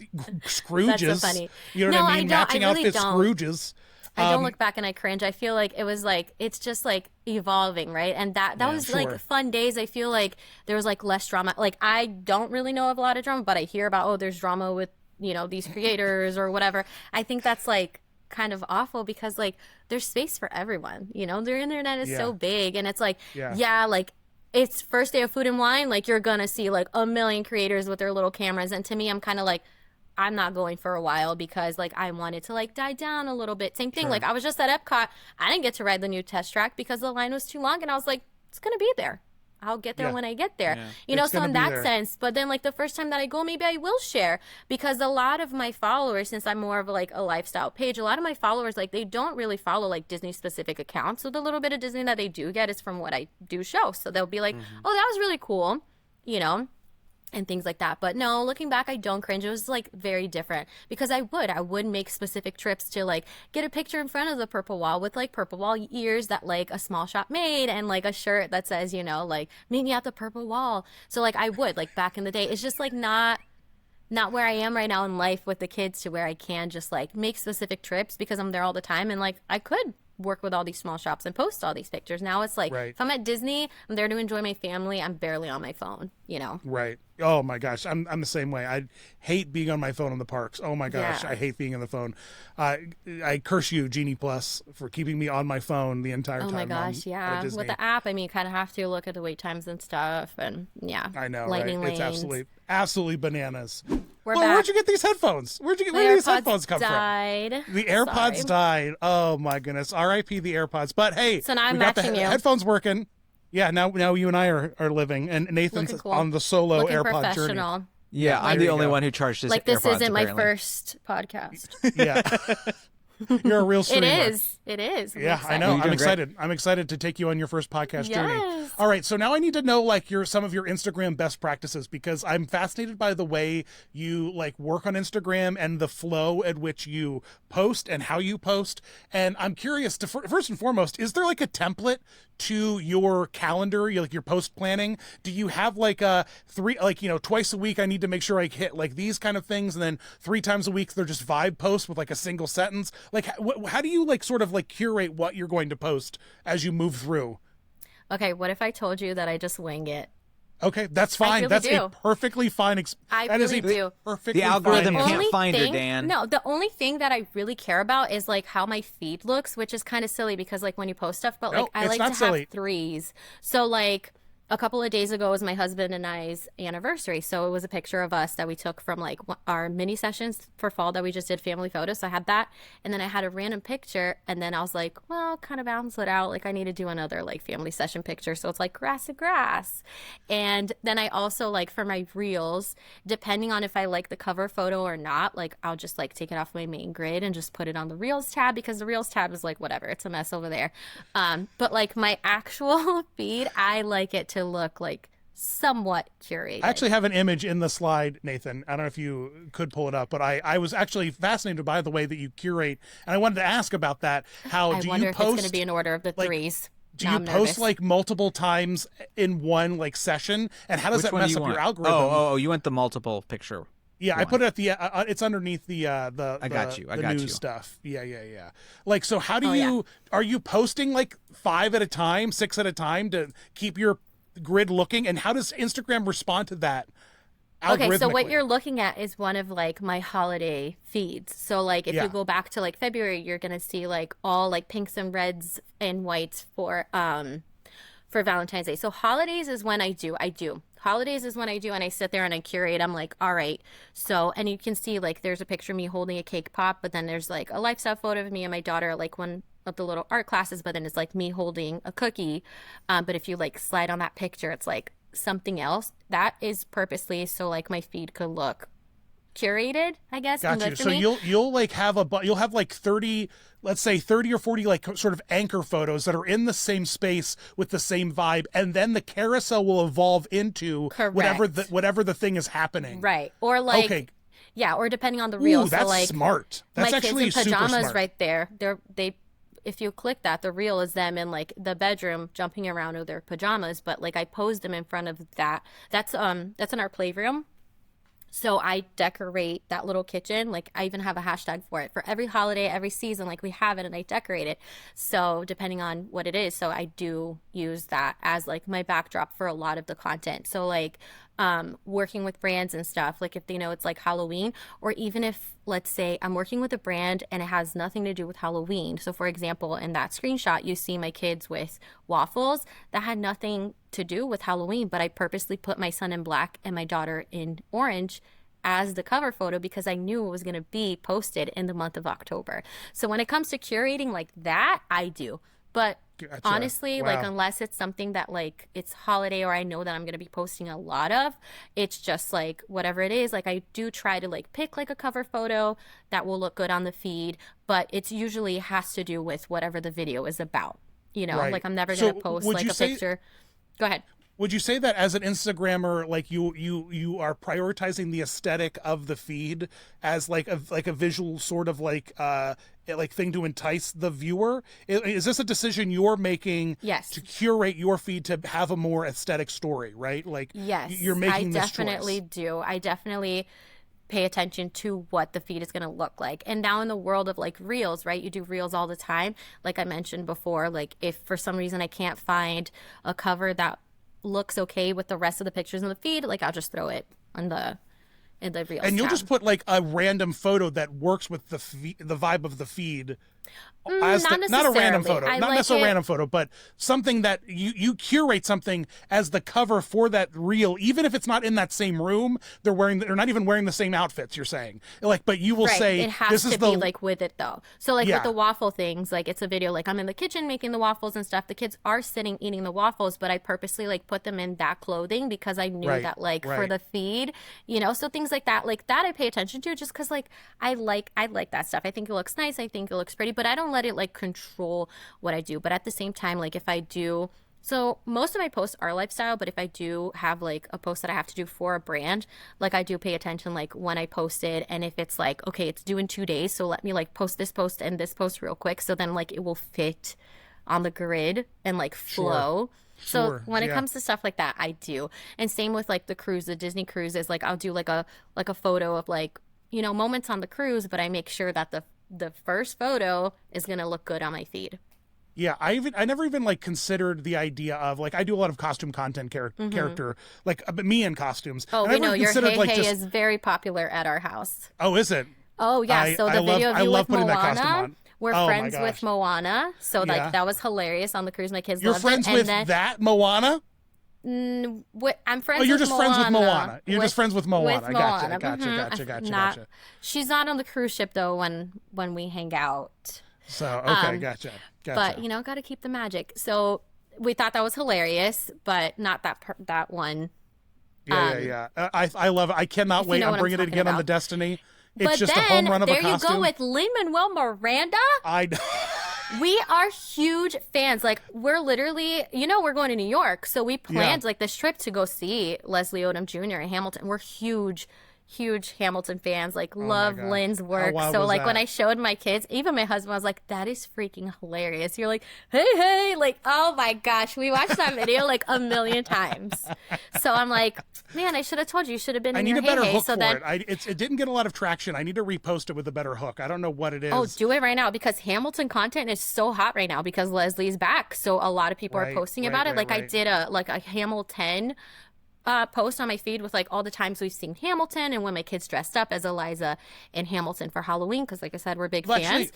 Scrooges. That's so funny. You know what I mean? Matching outfits, don't. Scrooges. I don't look back and I cringe. I feel like it was like, it's just like evolving, right? And that was like fun days. I feel like there was like less drama. Like I don't really know of a lot of drama, but I hear about, there's drama with, these creators or whatever. I think that's like kind of awful, because like there's space for everyone, their internet is so big, and it's like, like it's first day of Food and Wine. Like you're going to see like a million creators with their little cameras. And to me, I'm kind of like, I'm not going for a while, because like I wanted to like die down a little bit. Same thing. Like I was just at Epcot. I didn't get to ride the new test track because the line was too long, and I was like, it's going to be there. I'll get there when I get there. So in that sense, but then like the first time that I go, maybe I will share, because a lot of my followers, since I'm more of like a lifestyle page, a lot of my followers, like they don't really follow like Disney specific accounts. So the little bit of Disney that they do get is from what I do show. So they'll be like, oh, that was really cool, and things like that. But no, looking back, I don't cringe. It was like very different, because I would make specific trips to like get a picture in front of the purple wall with like purple wall ears that like a small shop made, and like a shirt that says, like meet me at the purple wall. So like I would, like back in the day. It's just like not where I am right now in life with the kids, to where I can just like make specific trips because I'm there all the time, and like I could work with all these small shops and post all these pictures. Now it's like, if I'm at Disney, I'm there to enjoy my family. I'm barely on my phone, Right. Oh my gosh, I'm the same way. I hate being on my phone in the parks. Oh my gosh, I hate being on the phone. I curse you, Genie Plus, for keeping me on my phone the entire time. Oh my gosh, with the app, I mean, you kind of have to look at the wait times and stuff, and I know, lightning right? lanes. It's absolutely bananas. We're Well, back. where'd you get these headphones? Where did these headphones come died. from? The AirPods died. Oh my goodness. R.I.P. the AirPods. But hey, So now I'm we got the matching you. headphones working. Yeah, now you and I are living, and Nathan's Looking cool. on the solo Looking AirPod journey. professional. Yeah, I'm there the you only go. one who charged his Like this AirPods, isn't my apparently. first podcast. Yeah. You're a real streamer. It is. I'm Yeah, I excited. know. You're I'm doing excited. I'm excited to take you on your first podcast journey. Yes. All right, so now I need to know like some of your Instagram best practices, because I'm fascinated by the way you like work on Instagram and the flow at which you post and how you post. And I'm curious to first and foremost, is there like a template to your calendar, your post planning? Do you have like a twice a week I need to make sure I hit like these kind of things, and then 3 times a week they're just vibe posts with like a single sentence? Like how do you like sort of like curate what you're going to post as you move through? Okay, what if I told you that I just wing it? Okay, that's fine. really That's do. a perfectly fine. I That is really a do. perfectly The algorithm fine. can't find her, Dan. No, the only thing that I really care about is like how my feed looks, which is kind of silly because like when you post stuff, but like No, I it's like not to silly. have threes. So like a couple of days ago was my husband and I's anniversary. So it was a picture of us that we took from like our mini sessions for fall that we just did family photos. So I had that. And then I had a random picture. And then I was like, well, kind of balance it out. Like I need to do another like family session picture. So it's like grass to grass. And then I also like for my reels, depending on if I like the cover photo or not, like I'll just like take it off my main grid and just put it on the reels tab, because the reels tab is like whatever. It's a mess over there. But like my actual feed, I like it to look like somewhat curated. I actually have an image in the slide, Nathan. I don't know if you could pull it up, but I was actually fascinated by the way that you curate, and I wanted to ask about that. How I do wonder you if it's post? going to be in order of the like, threes. Do Now you I'm post nervous. like multiple times in one like session, and how does Which that one do mess you up want? your algorithm? Oh, you want the multiple picture. Yeah, I one. put it at the. It's underneath the I got you. I the got news you. stuff. Yeah. Like, so how do Oh, you? Are you posting like 5 at a time, 6 at a time to keep your grid looking? And how does Instagram respond to that? Okay, so what algorithmically? you're looking at is one of like my holiday feeds. So like if Yeah. you go back to like February, you're gonna see like all like pinks and reds and whites for Valentine's Day. So holidays is when I do. Holidays is when I do, and I sit there and I curate. I'm like, all right. So, and you can see like there's a picture of me holding a cake pop, but then there's like a lifestyle photo of me and my daughter at like one of the little art classes, but then it's like me holding a cookie. But if you like slide on that picture, it's like something else. That is purposely so like my feed could look curated, I guess. and Got good you. for So me. you'll like have you'll have like 30, let's say 30 or 40 like sort of anchor photos that are in the same space with the same vibe, and then the carousel will evolve into whatever the thing is happening. Right. Or like Okay. yeah, or depending on the reel. Ooh, that's so like smart. That's my actually kids in super pajamas smart. right there. They if you click that, the reel is them in like the bedroom jumping around in their pajamas, but like I posed them in front of that. That's in our playroom. So I decorate that little kitchen. Like I even have a hashtag for it. For every holiday, every season, like we have it and I decorate it. So depending on what it is, so I do use that as like my backdrop for a lot of the content. So like working with brands and stuff, like if they know it's like Halloween, or even if let's say I'm working with a brand and it has nothing to do with Halloween. So for example, in that screenshot, you see my kids with waffles that had nothing to do with Halloween, but I purposely put my son in black and my daughter in orange as the cover photo because I knew it was going to be posted in the month of October. So when it comes to curating like that, I do. But Gotcha. honestly, like Wow. unless it's something that like it's holiday or I know that I'm going to be posting a lot of, it's just like whatever it is. Like I do try to like pick like a cover photo that will look good on the feed, but it's usually has to do with whatever the video is about. You know, Right. like I'm never So going to post would like you a say- picture. Go ahead. Would you say that as an Instagrammer, like you are prioritizing the aesthetic of the feed as like a visual sort of like thing to entice the viewer? Is this a decision you're making? Yes. To curate your feed to have a more aesthetic story, right? Like Yes, you're making I this definitely choice. do. I definitely pay attention to what the feed is going to look like. And now in the world of like reels, right? You do reels all the time. Like I mentioned before, like if for some reason I can't find a cover that looks okay with the rest of the pictures in the feed, like I'll just throw it on in the reels And you'll tab. just put like a random photo that works with the vibe of the feed not a random photo, I not like necessarily a it. random photo, but something that you curate something as the cover for that reel, even if it's not in that same room. They're not even wearing the same outfits. You're saying like, but you will Right. say It has this to is be the like with it though. So like Yeah. with the waffle things, like it's a video like I'm in the kitchen making the waffles and stuff. The kids are sitting eating the waffles, but I purposely like put them in that clothing because I knew Right, that like for right. the feed, so things like that I pay attention to just because like I like that stuff. I think it looks nice. I think it looks pretty, but I don't let it like control what I do. But at the same time, like if I do, so most of my posts are lifestyle, but if I do have like a post that I have to do for a brand, like I do pay attention like when I post it, and if it's like, okay, it's due in 2 days, so let me like post this post and this post real quick, so then like it will fit on the grid and like flow. So Sure, when it yeah. comes to stuff like that, I do. And same with like the cruise, the Disney cruises, like I'll do like a photo of like, moments on the cruise, but I make sure that the first photo is going to look good on my feed. Yeah, I never even like considered the idea of like I do a lot of costume content character like me in costumes. Oh, And I we know never your considered, Hey like, Hey just- is very popular at our house. Oh, is it? Oh yeah, so the video of you with putting that costume Moana, on. we're Oh, my friends gosh. with Moana, so like Yeah. that was hilarious on the cruise. My kids You're loved friends it. with And then that Moana? I'm friends. Oh, you're with just friends with Moana. You're just friends with Moana. Moana. Gotcha. Mhm. Gotcha. Not- She's not on the cruise ship though when we hang out. So okay, gotcha. But got to keep the magic. So we thought that was hilarious, but not that one. Yeah. I love it. I cannot if you wait. know I'm what I'm bringing it talking again on the about. Destiny. It's But just then a home run of a there you costume. go with Lin-Manuel Miranda. We are huge fans. Like we're literally, we're going to New York, so we planned like this trip to go see Leslie Odom Jr. in Hamilton. We're huge Hamilton fans. Like love God. Lynn's How work. wild So was like when that? I showed my kids, even my husband was like, "That is freaking hilarious." You're like, "Hey," like oh my gosh, we watched that video like a million times. So I'm like, man, I should have told you. You should have been. I in need your a better Hey hook Hey. So for then, it. It didn't get a lot of traction. I need to repost it with a better hook. I don't know what it is. oh, do it right now because Hamilton content is so hot right now because Leslie's back. So a lot of people are Right, posting right, about it. right, Like I right. did a Hamilton post on my feed with like all the times we've seen Hamilton and when my kids dressed up as Eliza in Hamilton for Halloween because like I said, we're big Well, fans. actually,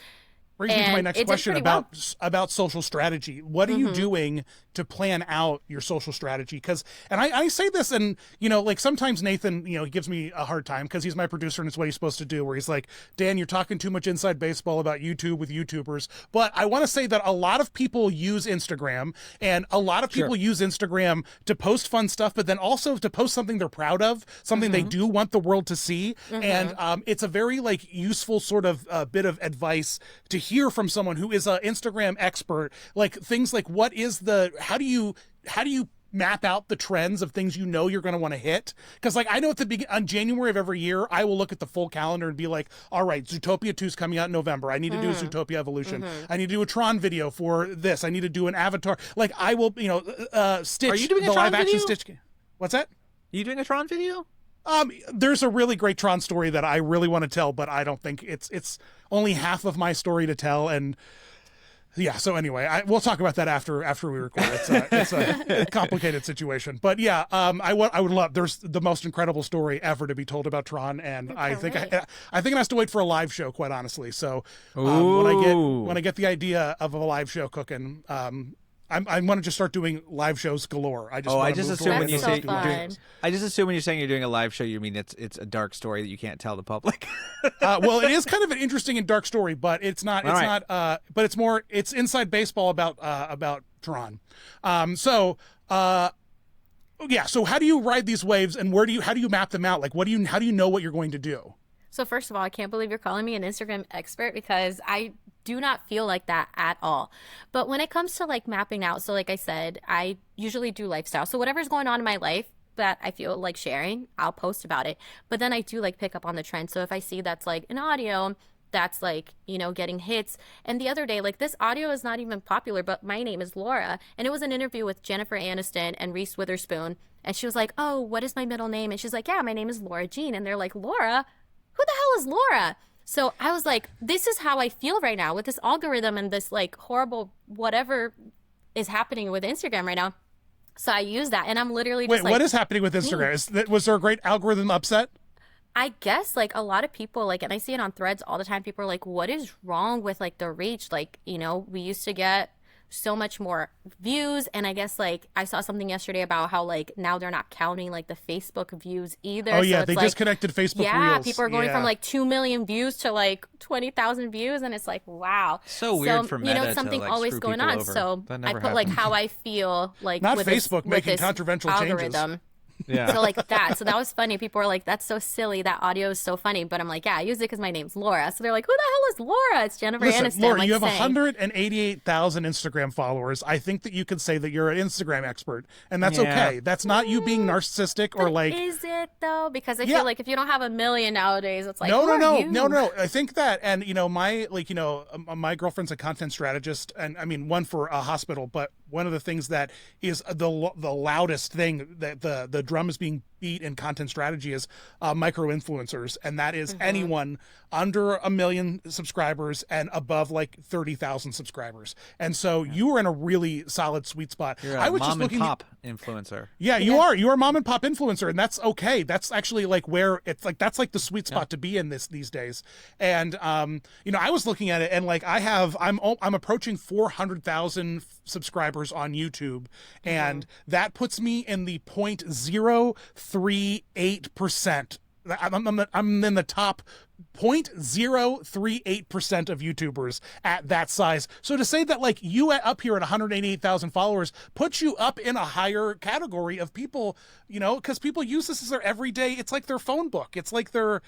brings me to my And next it did question pretty about social strategy. What are Mm-hmm. you doing to plan out your social strategy? Because, and I say this, and like sometimes Nathan, he gives me a hard time because he's my producer and it's what he's supposed to do. Where he's like, Dan, you're talking too much inside baseball about YouTube with YouTubers. But I want to say that a lot of people use Instagram, and a lot of people use Instagram to post fun stuff, but then also to post something they're proud of, something they do want the world to see, and it's a very like useful sort of bit of advice to hear from someone who is an Instagram expert, like things like how do you map out the trends of things you're going to want to hit? Because like I know at the on January of every year, I will look at the full calendar and be like, all right, Zootopia 2 is coming out in November. I need to do a Zootopia Evolution. I need to do a Tron video for this. I need to do an Avatar. Like I will, Stitch. Are you doing a the Tron live action video? Stitch game. What's that? You doing a Tron video? There's a really great Tron story that I really want to tell, but I don't think it's only half of my story to tell. And yeah, so anyway, we'll talk about that after we record. It's a complicated situation, but yeah, I would love. There's the most incredible story ever to be told about Tron, and I think it has to wait for a live show, quite honestly. So when I get the idea of a live show cooking, I want to just start doing live shows galore. I just assume when you say so fun. I just assume when you're saying you're doing a live show, you mean it's a dark story that you can't tell the public. Well, it is kind of an interesting and dark story, but it's not. It's All right. not. But it's more. It's inside baseball about Tron. Yeah. So how do you ride these waves, and how do you map them out? Like, how do you know what you're going to do? So first of all, I can't believe you're calling me an Instagram expert because I do not feel like that at all. But when it comes to like mapping out, so like I said, I usually do lifestyle. So whatever's going on in my life that I feel like sharing, I'll post about it. But then I do like pick up on the trend. So if I see that's like an audio that's like, getting hits. And the other day, like this audio is not even popular, but my name is Laura. And it was an interview with Jennifer Aniston and Reese Witherspoon. And she was like, oh, what is my middle name? And she's like, yeah, my name is Laura Jean. And they're like, Laura? Who the hell is Laura? So I was like, this is how I feel right now with this algorithm and this like horrible whatever is happening with Instagram right now. So I use that and I'm literally just Wait, what is happening with Instagram? Was there a great algorithm upset? I guess like a lot of people like, and I see it on threads all the time, people are like, what is wrong with like the reach? Like, we used to get so much more views, and I guess like I saw something yesterday about how like now they're not counting like the Facebook views either. Oh yeah, so it's they like, disconnected Facebook yeah, Reels. people are going from like 2 million views to like 20,000 views, and it's like, wow. So weird for Meta something to, like, always screw going people on. over. So That I never put like happens. how I feel like Not with Facebook with making this controversial algorithm. changes. Yeah. So like that. So that was funny. People were like, that's so silly. That audio is so funny. But I'm like, yeah, I use it because my name's Laura. So they're like, who the hell is Laura? It's Jennifer Listen, Aniston. Laura, like you have saying, 188,000 Instagram followers. I think that you could say that you're an Instagram expert, and that's Yeah. okay. That's not you being narcissistic or But like. is it though? Because I Yeah. feel like if you don't have 1 million nowadays, it's like, No, who no, are no, you? no, no. I think that, and my girlfriend's a content strategist, and I mean one for a hospital. But one of the things that is the loudest thing that the drum is being beat in content strategy is micro influencers, and that is anyone under 1 million subscribers and above like 30,000 subscribers. And so you are in a really solid sweet spot. You're a I was mom just looking. and pop influencer. Yeah, you are. You are a mom and pop influencer, and that's okay. That's actually like where it's like that's like the sweet spot to be in these days. And I was looking at it, and like I'm approaching 400,000 subscribers on YouTube, and that puts me in the 0.038%. I'm in the top 0.038% of YouTubers at that size. So to say that like you up here at 188,000 followers puts you up in a higher category of people, because people use this as their everyday. It's like their phone book. It's like their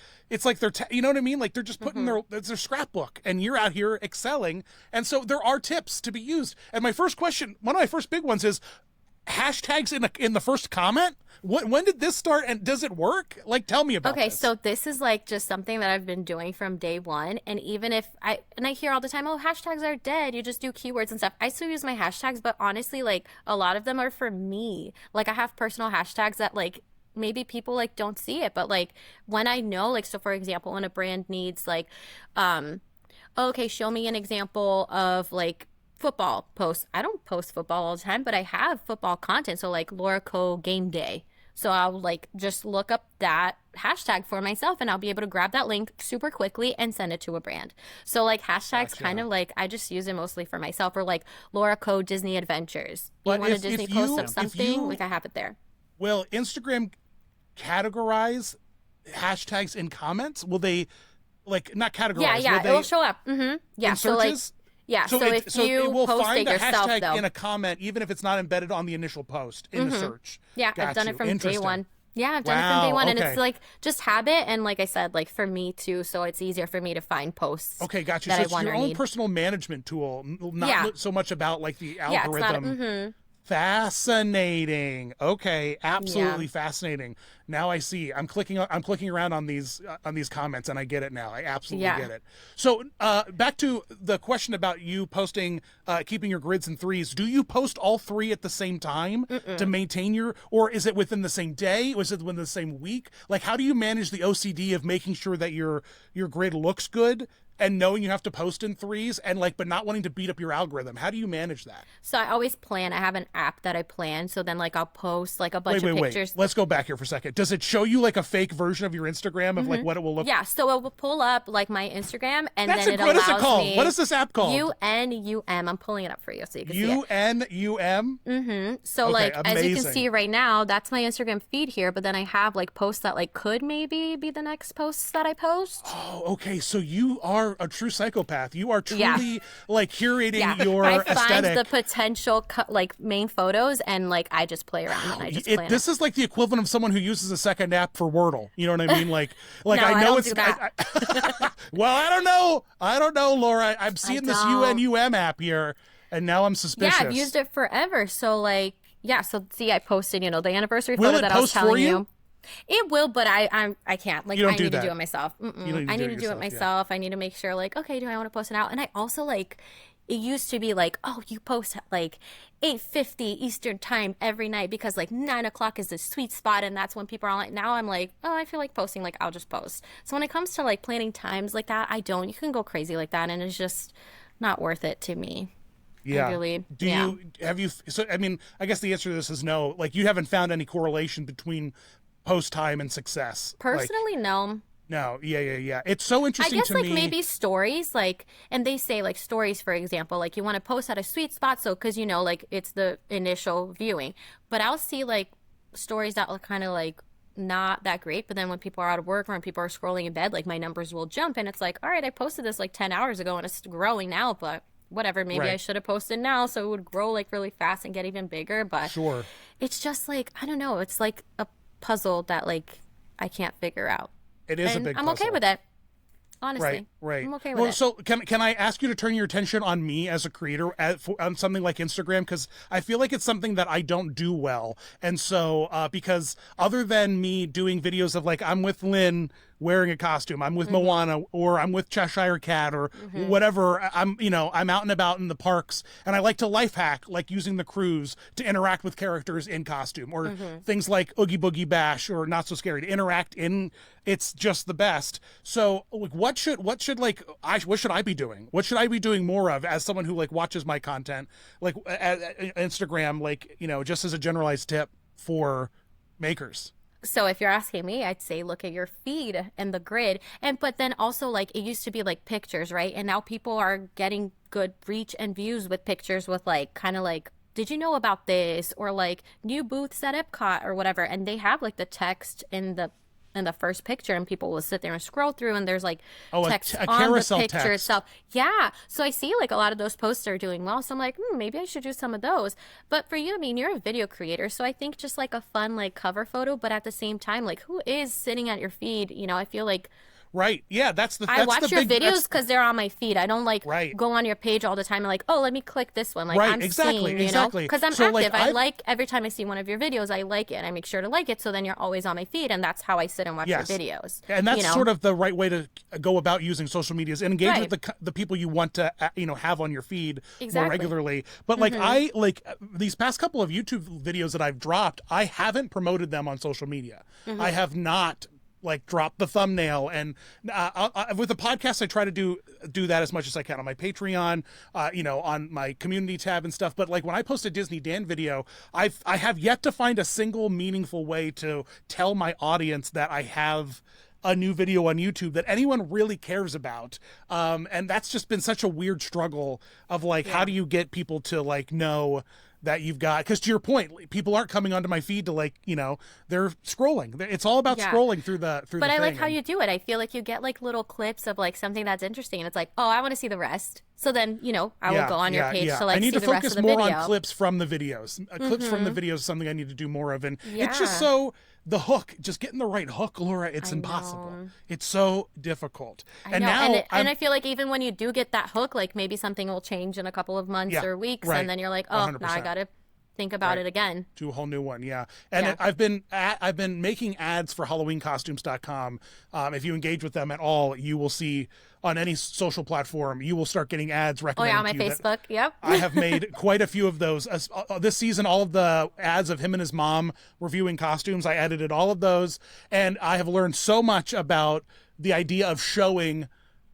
you know what I mean? Like they're just putting it's their scrapbook, and you're out here excelling. And so there are tips to be used. And my first question, one of my first big ones is hashtags in the first comment. When did this start, and does it work? Like, tell me about this. So this is like just something that I've been doing from day one. And even if I hear all the time, oh, hashtags are dead, you just do keywords and stuff. I still use my hashtags, but honestly, like a lot of them are for me. Like I have personal hashtags that like maybe people like don't see it, but like when I know, like, so for example, when a brand needs like, okay, show me an example of like football posts. I don't post football all the time, but I have football content. So like Laura Co game day. So I'll like just look up that hashtag for myself, and I'll be able to grab that link super quickly and send it to a brand. So like hashtags kind of like I just use it mostly for myself, or like Laura Co Disney Adventures. You want a Disney post of something? Like I have it there. Will Instagram categorize hashtags in comments? Will they like not categorize? Yeah, will it'll show up. Yeah, in so like searches? yeah, so it, if you it will post find it the yourself, hashtag though. in a comment, even if it's not embedded on the initial post in the search. Yeah, Got I've done you. it from day Interesting. one. Yeah, I've done it from day one, and it's like just habit, and like I said, like for me too, so it's easier for me to find posts. Okay, got you. That So I it's want your or own need. personal management tool, not so much about like the Yeah, it's not. algorithm. Fascinating. Okay, absolutely fascinating. Now I see. I'm clicking around on these comments, and I get it now. I absolutely get it. So back to the question about you posting, keeping your grids in threes. Do you post all three at the same time to maintain your, or is it within the same day? Was it within the same week? Like, how do you manage the OCD of making sure that your grid looks good, and knowing you have to post in threes, and like, but not wanting to beat up your algorithm? How do you manage that? So I always plan. I have an app that I plan. So then like I'll post like a bunch of pictures. Let's go back here for a second. Does it show you like a fake version of your Instagram of like what it will look like? Yeah, so it will pull up like my Instagram, and What then it allows is it called? me. What is this app called? UNUM. I'm pulling it up for you so you can see it. UNUM? So Okay, like as you can amazing. see right now, that's my Instagram feed here. But then I have like posts that like could maybe be the next posts that I post. Oh, okay. So you are a true psychopath. You are truly like curating your I aesthetic. find the potential like main photos, and like I just play around and I just plan This is like the equivalent of someone who uses a second app for Wordle. You know what I mean? Like No, I know I don't it's. do that. Well, I don't know, Laura. I'm seeing this don't. UNUM app here, and now I'm suspicious. Yeah, I've used it forever. So like, yeah. So see, I posted, the anniversary Will photo it that I was post for telling you? you. It will, but I can't. Like, You don't I do need that. to do it myself. don't I need need to to do do it it myself. I need to make sure, like, okay, do I want to post it out? And I also like. It used to be like, oh, you post at like 8:50 Eastern time every night because like 9 o'clock is the sweet spot, and that's when people are like. Now I'm like, oh, I feel like posting. Like, I'll just post. So when it comes to like planning times like that, I don't. You can go crazy like that, and it's just not worth it to me. Yeah. Really, So I mean, I guess the answer to this is no. Like, you haven't found any correlation between post time and success. Personally, no. No, yeah. It's so interesting I guess to like me. maybe stories, like, and they say like stories, for example, like you want to post at a sweet spot, so because like it's the initial viewing. But I'll see like stories that are kind of like not that great, but then when people are out of work or when people are scrolling in bed, like my numbers will jump, and it's like, all right, I posted this like 10 hours ago and it's growing now, but whatever, maybe I should have posted now so it would grow like really fast and get even bigger. But Sure. it's just like, I don't know, it's like a puzzle that like I can't figure out. It is And a big I'm puzzle. okay with it. Honestly, Right. I'm okay with it. So can I ask you to turn your attention on me as a creator on something like Instagram? Because I feel like it's something that I don't do well. And so because other than me doing videos of like, I'm with Lynn wearing a costume, I'm with Moana, or I'm with Cheshire Cat, or whatever, I'm out and about in the parks, and I like to life hack, like using the cruise to interact with characters in costume, or things like Oogie Boogie Bash or Not So Scary, to interact in. It's just the best. So like, what should I be doing? What should I be doing more of as someone who like watches my content, like Instagram, like, just as a generalized tip for makers? So if you're asking me, I'd say look at your feed and the grid. But then also, like, it used to be like pictures, right? And now people are getting good reach and views with pictures with like kind of like, did you know about this? Or like new booths at Epcot or whatever. And they have like the text in the first picture, and people will sit there and scroll through, and there's like text a on the carousel picture text. itself. Yeah. So I see like a lot of those posts are doing well. So I'm like, maybe I should do some of those. But for you, I mean, you're a video creator. So I think just like a fun like cover photo, but at the same time, like who is sitting at your feed? I feel like Right. Yeah, that's I watch your big, videos because they're on my feed. I don't like Right. go on your page all the time and like, oh, let me click this one. Like Right, I'm exactly, seeing, exactly. because I'm So, like, active. I I've- like every time I see one of your videos, I like it. I make sure to like it. So then you're always on my feed, and that's how I sit and watch Yes. your videos. And that's you know? sort of the right way to go about using social medias and engage Right. with the people you want to have on your feed more Exactly. regularly. But like I like these past couple of YouTube videos that I've dropped, I haven't promoted them on social media. I have not like dropped the thumbnail, and with the podcast I try to do that as much as I can on my Patreon, on my community tab and stuff. But like when I post a Disney Dan video, I have yet to find a single meaningful way to tell my audience that I have a new video on YouTube that anyone really cares about. And that's just been such a weird struggle of like, how do you get people to like know that you've got, because to your point, people aren't coming onto my feed to like, they're scrolling. It's all about scrolling through the But I like thing. how you do it. I feel like you get like little clips of like something that's interesting, and it's like, oh, I want to see the rest. So then, I will go on your page to like I need see to the rest focus of the more video. on clips from the videos. Clips from the videos is something I need to do more of. And it's just Yeah. so, the hook, just getting the right hook, Laura, it's impossible. know. It's so difficult. I And know. now and I feel like even when you do get that hook, like maybe something will change in a couple of months Yeah, or weeks, right. and then you're like, oh, now I 100%. gotta think about it again. to a whole new one, yeah. And Yeah. I've been making ads for HalloweenCostumes.com. If you engage with them at all, you will see on any social platform, you will start getting ads Oh recommended. yeah, on my to you that- Facebook. Yep. I have made quite a few of those. This season, all of the ads of him and his mom reviewing costumes, I edited all of those. And I have learned so much about the idea of showing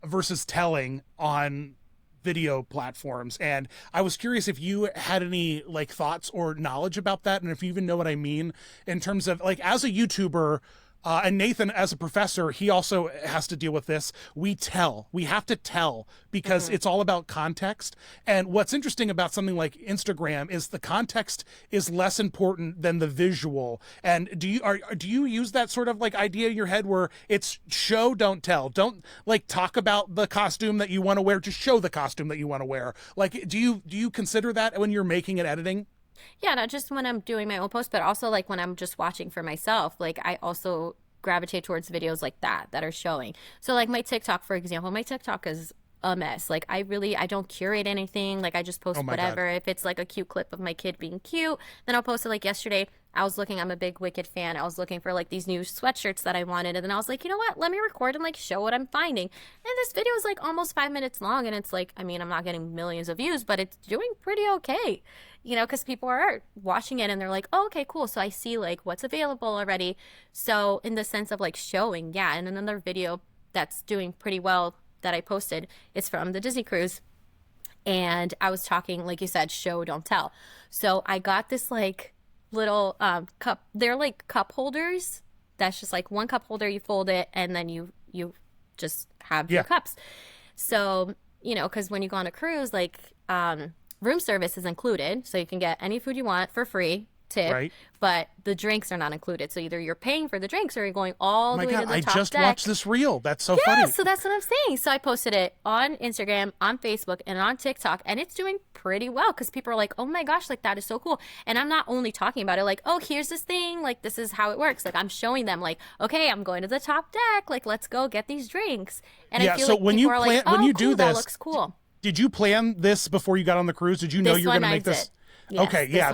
versus telling on video platforms. And I was curious if you had any like thoughts or knowledge about that, and if you even know what I mean in terms of like, as a YouTuber, and Nathan, as a professor, he also has to deal with this. We have to tell, because it's all about context. And what's interesting about something like Instagram is the context is less important than the visual. And do you use that sort of like idea in your head where it's show, don't tell? Don't like talk about the costume that you want to wear, just show the costume that you want to wear. Like, do you consider that when you're making and editing? Yeah, not just when I'm doing my own post, but also like when I'm just watching for myself. Like I also gravitate towards videos like that are showing. So like my TikTok, for example, my TikTok is a mess. Like I don't curate anything. Like I just post my whatever. If it's like a cute clip of my kid being cute, then I'll post it. Like yesterday, I'm a big Wicked fan. I was looking for like these new sweatshirts that I wanted. And then I was like, you know what? Let me record and like show what I'm finding. And this video is like almost 5 minutes long. And it's like, I mean, I'm not getting millions of views, but it's doing pretty okay. Because people are watching it and they're like, oh, okay, cool. So I see like what's available already. So in the sense of like showing, yeah. And another video that's doing pretty well that I posted is from the Disney cruise. And I was talking, like you said, show, don't tell. So I got this like little cup. They're like cup holders that's just like one cup holder, you fold it, and then you just have your cups. So, you know, because when you go on a cruise, like room service is included, so you can get any food you want for free, tip, Right. but the drinks are not included. So either you're paying for the drinks or you're going all the way to the top deck. I just watched this reel. That's so funny. Yeah, so that's what I'm saying. So I posted it on Instagram, on Facebook, and on TikTok, and it's doing pretty well because people are like, oh my gosh, like that is so cool. And I'm not only talking about it like, oh, here's this thing, like this is how it works. Like I'm showing them like, okay, I'm going to the top deck, like let's go get these drinks. And I feel so like when people you are plan, like, oh, when you cool, do that this, looks cool. Did you plan this before you got on the cruise? Did you know you were going to make this? Yes, okay, yeah,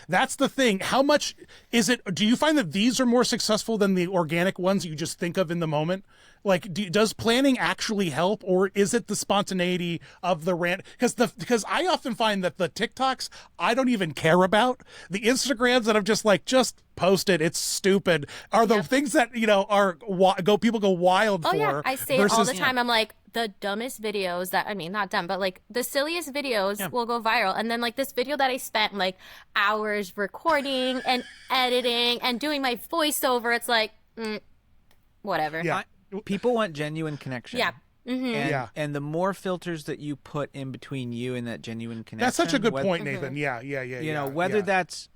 that's the thing. How much is it? Do you find that these are more successful than the organic ones you just think of in the moment? Like, does planning actually help, or is it the spontaneity of the rant? Because I often find that the TikToks I don't even care about. The Instagrams that I'm just post it. It's stupid. Are the things that people go wild for? Oh yeah, I say it all the time. I'm like, the dumbest videos that, I mean, not dumb, but like the silliest videos will go viral. And then like this video that I spent like hours recording and editing and doing my voiceover, it's like, whatever. Yeah. People want genuine connection. Yeah. Mm-hmm. And the more filters that you put in between you and that genuine connection. That's such a good point, Nathan. Yeah. You know, whether that's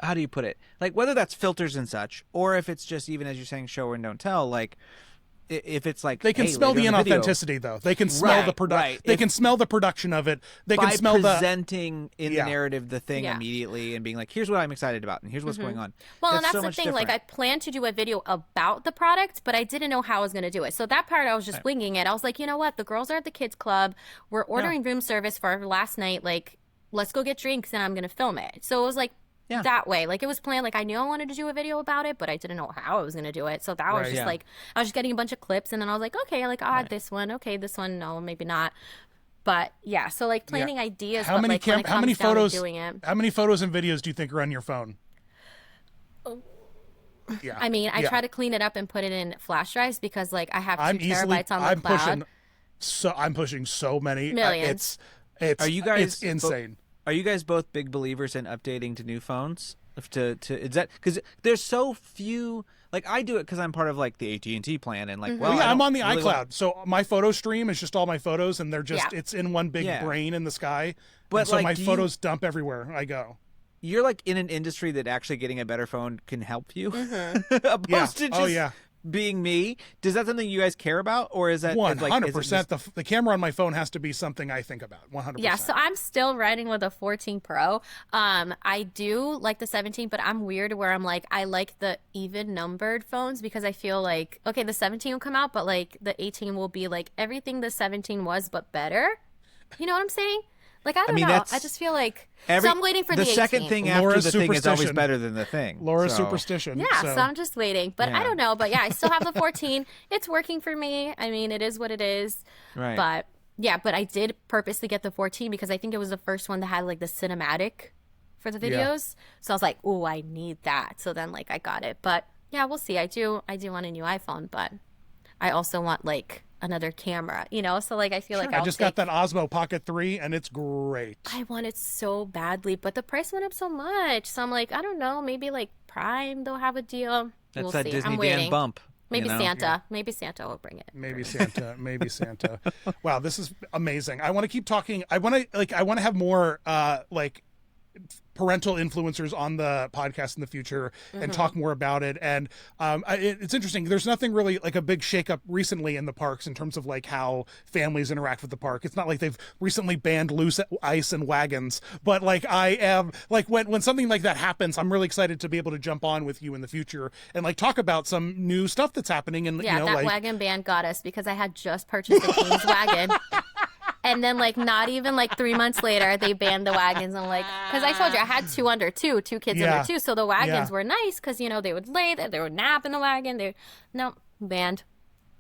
how do you put it? Like whether that's filters and such, or if it's just, even as you're saying, show and don't tell, like if it's like they can smell the inauthenticity though. They can smell the production. They can smell the production of it. They can smell presenting in the narrative the thing immediately and being like, here's what I'm excited about and here's what's going on. Well, and that's so the much thing. different. Like I planned to do a video about the product, but I didn't know how I was going to do it. So that part I was just winging it. I was like, you know what? The girls are at the kids club. We're ordering room service for our last night. Like, let's go get drinks and I'm going to film it. So it was like, that way. Like it was planned. Like I knew I wanted to do a video about it, but I didn't know how I was going to do it. So that was just like, I was just getting a bunch of clips and then I was like, okay, like I'll add this one. Okay, this one, no, maybe not. But yeah, so like planning ideas. How many photos? Doing it. How many photos and videos do you think are on your phone? Yeah. I mean, I try to clean it up and put it in flash drives because like I have 2 terabytes on the cloud. I'm pushing so many. Millions. It's insane. Are you guys both big believers in updating to new phones? Is that because there's so few? Like I do it because I'm part of like the AT&T plan, and like I'm on the iCloud, so my photo stream is just all my photos, and they're just it's in one big brain in the sky. But so my photos dump everywhere I go. You're like in an industry that actually getting a better phone can help you, opposed to just being me. Does that something you guys care about, or is that 100%? The camera on my phone has to be something I think about. 100%. Yeah, so I'm still riding with a 14 Pro. I do like the 17, but I'm weird where I'm like, I like the even numbered phones because I feel like, okay, the 17 will come out, but like the 18 will be like everything the 17 was, but better. You know what I'm saying? Like, I don't know. I just feel like... so I'm waiting for the 18. second thing after the thing is always better than the thing. Laura's superstition. Yeah, so I'm just waiting. But I don't know. But yeah, I still have the 14. It's working for me. I mean, it is what it is. Right. But yeah, but I did purposely get the 14 because I think it was the first one that had like the cinematic for the videos. So I was like, oh, I need that. So then like I got it. But yeah, we'll see. I do want a new iPhone, but I also want like... another camera, so like I feel like I just got that Osmo Pocket 3 and it's great. I want it so badly, but the price went up so much, so I'm like, I don't know, maybe like Prime they'll have a deal. That's we'll that see. Disney I'm waiting. Dan bump. Maybe Santa. Maybe Santa will bring it. Maybe Santa. Wow, this is amazing. I want to keep talking. I want to have more parental influencers on the podcast in the future and talk more about it. And it's interesting. There's nothing really like a big shakeup recently in the parks in terms of like how families interact with the park. It's not like they've recently banned loose ice and wagons, but like I am like when something like that happens, I'm really excited to be able to jump on with you in the future and like talk about some new stuff that's happening. And that wagon ban got us because I had just purchased a King's wagon. And then, like, not even, like, 3 months later, they banned the wagons. I'm like, because I told you, I had two kids under 2. So the wagons were nice because, they would lay there, they would nap in the wagon. Banned.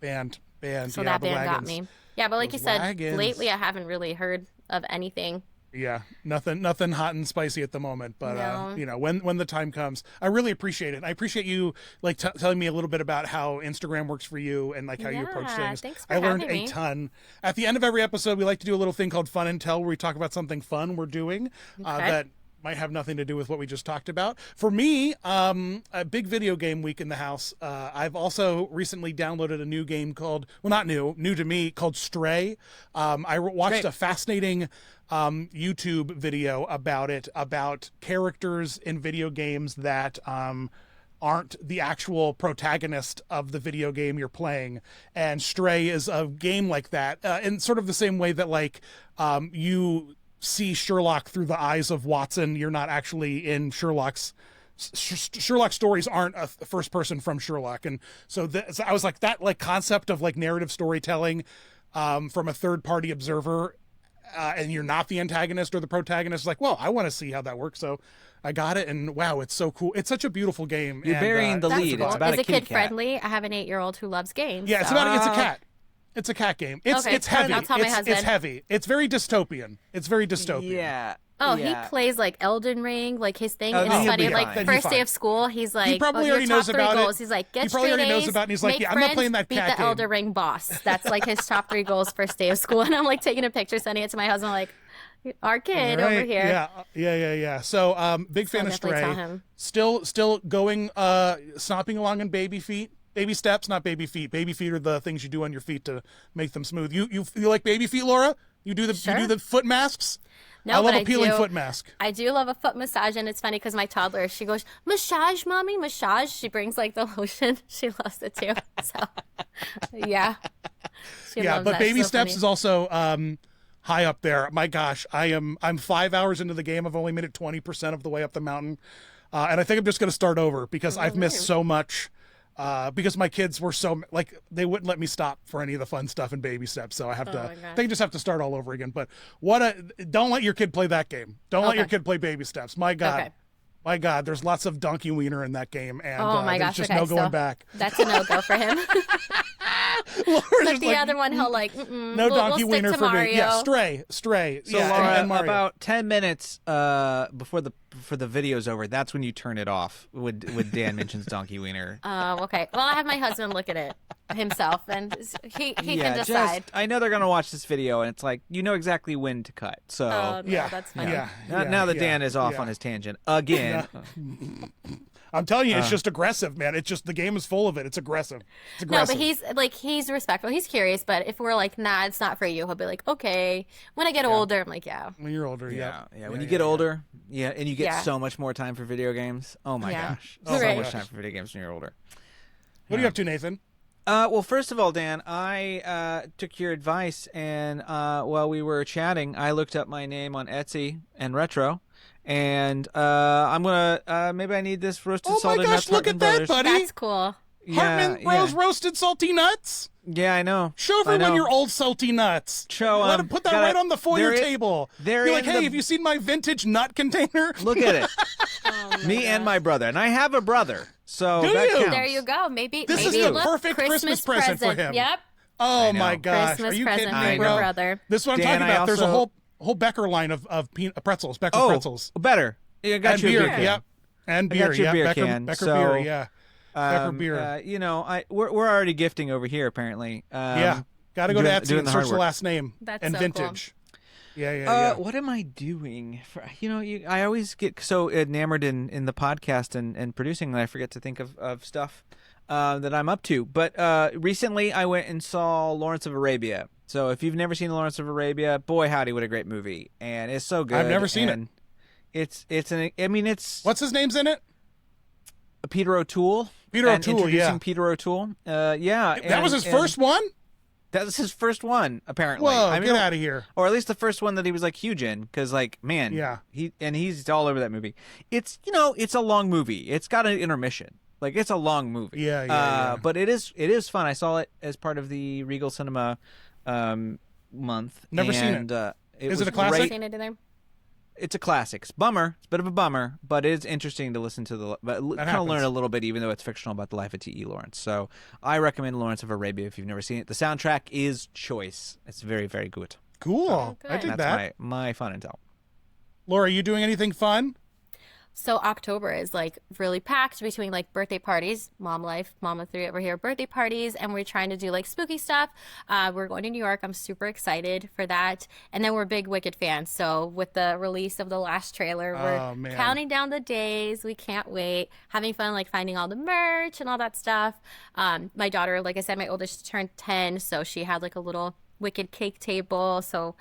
So that ban got me. Yeah, but like you said, lately I haven't really heard of anything. Yeah, nothing hot and spicy at the moment, but no. When the time comes, I really appreciate it. I appreciate you like telling me a little bit about how Instagram works for you and like how you approach things. Thanks for I learned having a me. ton. At the end of every episode, we like to do a little thing called Fun and Tell, where we talk about something fun we're doing that might have nothing to do with what we just talked about. For me, a big video game week in the house. I've also recently downloaded a new game called, well, not new to me, called Stray. I watched a fascinating YouTube video about it, about characters in video games that aren't the actual protagonist of the video game you're playing. And Stray is a game like that, in sort of the same way that like you see Sherlock through the eyes of Watson. You're not actually in Sherlock's stories aren't a first person from Sherlock. And so I was like, that like concept of like narrative storytelling from a third party observer, and you're not the antagonist or the protagonist, like, well, I want to see how that works. So I got it, and wow, it's so cool. It's such a beautiful game. You're burying the lead. Cool. It's about Is a it kitty kid friendly? I have an 8-year-old who loves games. Yeah, it's so. it's a cat. It's a cat game. It's heavy. I'll tell my husband. It's heavy. It's very dystopian. Yeah. Oh, yeah. he plays like Elden Ring, like his thing. Oh, It's then he'll funny. be Like fine. first day of school, he's like, He probably your already top knows 3 about it. goals. He's like, get He probably straight already knows A's, about it, and he's like, make yeah, I'm not friends, playing that beat cat the game. Elden Ring boss. That's like his top 3 goals first day of school. And I'm like taking a picture, sending it to my husband, like, our kid over here. Yeah. So, big fan of definitely tell Stray. him. Still going, snopping along in baby feet. Baby steps, not baby feet. Baby feet are the things you do on your feet to make them smooth. You like baby feet, Laura? You do the foot masks? No, I love but a peeling do. foot mask. I do love a foot massage, and it's funny because my toddler, she goes, massage, mommy, massage. She brings like the lotion. She loves it too. So, yeah. She loves But that. baby So steps funny. is also high up there. My gosh, I'm 5 hours into the game. I've only made it 20% of the way up the mountain, and I think I'm just going to start over because I've missed so much. Because my kids were so like they wouldn't let me stop for any of the fun stuff in baby steps, so I have to. They just have to start all over again. But don't let your kid play that game. Don't let your kid play baby steps. My God, my God, there's lots of donkey wiener in that game, and there's just no going back. That's a no go for him. But the other one, he'll like no donkey we'll wiener stick to for Mario. me. Yeah, Stray. So yeah, Laura, and Mario. about 10 minutes before the video's over, that's when you turn it off. When Dan mentions Donkey Wiener. Oh, okay. Well, I have my husband look at it himself, and he can decide. I know they're gonna watch this video, and it's like you know exactly when to cut. So Oh, no, that's funny. now that Dan is off on his tangent again. I'm telling you, it's just aggressive, man. It's just the game is full of it. It's aggressive. It's No, aggressive. but he's respectful. He's curious, but if we're like, nah, it's not for you, he'll be like, okay. When I get older, I'm like, yeah. When you're older, When you get older, and you get so much more time for video games. Oh my gosh, so much time for video games when you're older. What are you up to, Nathan? Well, first of all, Dan, I took your advice, and while we were chatting, I looked up my name on Etsy and Retro, and I'm gonna maybe I need this roasted salted nuts. Oh my gosh, look at that, buddy! That's cool. Hartman Bros roasted salty nuts. Yeah, I know. Show everyone your old salty nuts. Let him put that right on the foyer table. Be like, hey, have you seen my vintage nut container? Look at it. Me and my brother, and I have a brother, so Do that you? counts. There you go. Maybe This is the perfect Christmas present for him. Yep. Oh my gosh, Christmas are you present kidding for me, your bro? brother. This is what I'm Dan, talking about. There's a also- whole Becker line of pretzels, Becker Oh, pretzels, better. I got and you a beer. beer can. Yep, and I beer. got you a Yep, beer Becker, can. Becker So, beer. Yeah, Becker beer. We're already gifting over here apparently. Yeah, got to go to doing Etsy and the hard search the work. last name That's and so vintage. Yeah. What am I doing? I always get so enamored in the podcast and producing that I forget to think of stuff that I'm up to. But recently I went and saw Lawrence of Arabia. So if you've never seen Lawrence of Arabia, boy howdy, what a great movie. And it's so good. I've never seen it. It's What's his name's in it? Peter O'Toole. Introducing Peter O'Toole. That was his first one. That was his first one, apparently. Whoa, get out of here. Or at least the first one that he was like huge in, because he's all over that movie. It's it's a long movie. It's got an intermission. Like it's a long movie. Yeah. But it is fun. I saw it as part of the Regal Cinema month. Never seen it. Is it a classic? Seen it either? It's a classic. It's a bummer. It's a bit of a bummer, but it's interesting to listen to kind of learn a little bit, even though it's fictional, about the life of T.E. Lawrence. So I recommend Lawrence of Arabia if you've never seen it. The soundtrack is choice. It's very, very good. Cool. I did That's that. my fun intel. Laura, are you doing anything fun? So October is like really packed between like birthday parties, mom life, mama three over here, birthday parties, and we're trying to do like spooky stuff. We're going to New York. I'm super excited for that. And then we're big Wicked fans. So with the release of the last trailer, we're counting down the days. We can't wait. Having fun like finding all the merch and all that stuff. My daughter, like I said, my oldest turned 10, so she had like a little Wicked cake table. So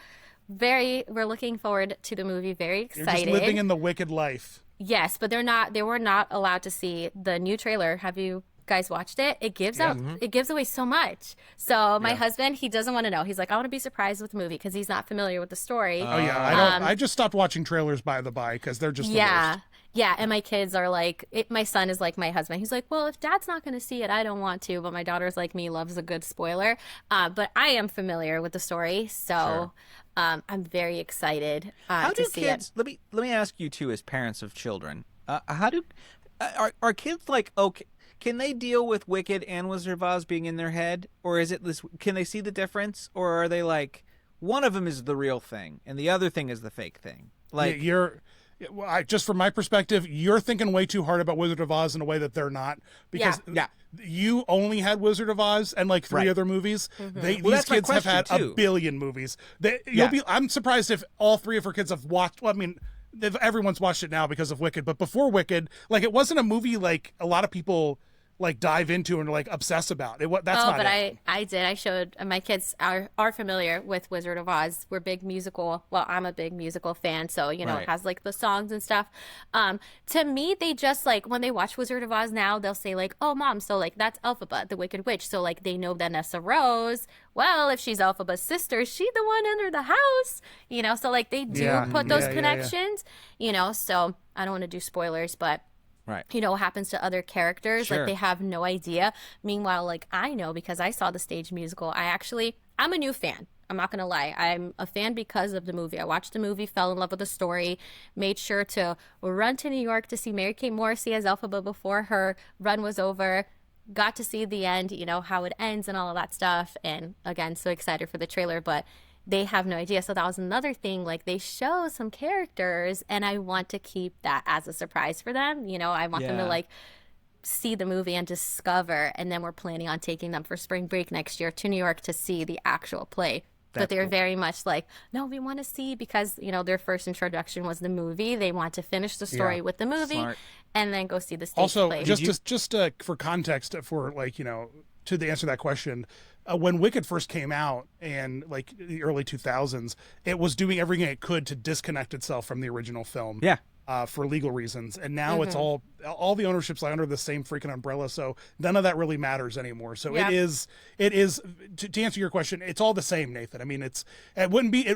we're looking forward to the movie. Very excited. You're just living in the Wicked life. Yes, but they were not allowed to see the new trailer. Have you guys watched it? It gives it gives away so much. So my husband, he doesn't want to know. He's like, I want to be surprised with the movie because he's not familiar with the story. Oh yeah, I just stopped watching trailers by the by because they're just the worst. Yeah, and my kids are like, my son is like my husband. He's like, well, if dad's not going to see it, I don't want to. But my daughter's like me, loves a good spoiler. But I am familiar with the story, so I'm very excited to see it. Let me ask you too, as parents of children, are kids like, okay, can they deal with Wicked and Wizard of Oz being in their head, or is it this? Can they see the difference, or are they like one of them is the real thing and the other thing is the fake thing? Like just from my perspective, you're thinking way too hard about Wizard of Oz in a way that they're not, because you only had Wizard of Oz and like 3 other movies. These kids have had a billion movies. I'm surprised if all 3 of her kids have watched. Well, I mean, everyone's watched it now because of Wicked, but before Wicked, like it wasn't a movie like a lot of people like dive into and like obsess about it. I did. I showed my kids are familiar with Wizard of Oz. We're big musical. Well, I'm a big musical fan, so it has like the songs and stuff. To me, they just like when they watch Wizard of Oz now, they'll say like, "Oh, mom, so like that's Elphaba, the Wicked Witch." So like they know Vanessa Rose. Well, if she's Elphaba's sister, she's the one under the house. So like they do put those connections. So I don't want to do spoilers, but. Right. What happens to other characters. Sure. Like they have no idea. Meanwhile, like I know because I saw the stage musical. I'm a new fan. I'm not going to lie. I'm a fan because of the movie. I watched the movie, fell in love with the story, made sure to run to New York to see Mary-Kate Morrissey as Elphaba before her run was over. Got to see the end, how it ends and all of that stuff. And again, so excited for the trailer, but they have no idea. So that was another thing. Like they show some characters and I want to keep that as a surprise for them. I want them to like see the movie and discover. And then we're planning on taking them for spring break next year to New York to see the actual play. But they're very much like, no, we want to see because, their first introduction was the movie. They want to finish the story with the movie and then go see the stage play. Just for context, for like, to answer that question, when Wicked first came out in like the early 2000s, it was doing everything it could to disconnect itself from the original film. Yeah. For legal reasons, and now it's all the ownership's under the same freaking umbrella, so none of that really matters anymore. So it is to answer your question, it's all the same, Nathan. I mean, it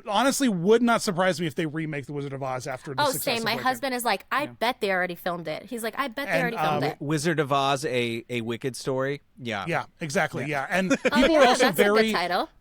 honestly would not surprise me if they remake the Wizard of Oz after the success of My Wicked. husband is like, I bet they already filmed it. He's like, I bet they already filmed it. Wizard of Oz, a Wicked story. Yeah, exactly. Yeah, and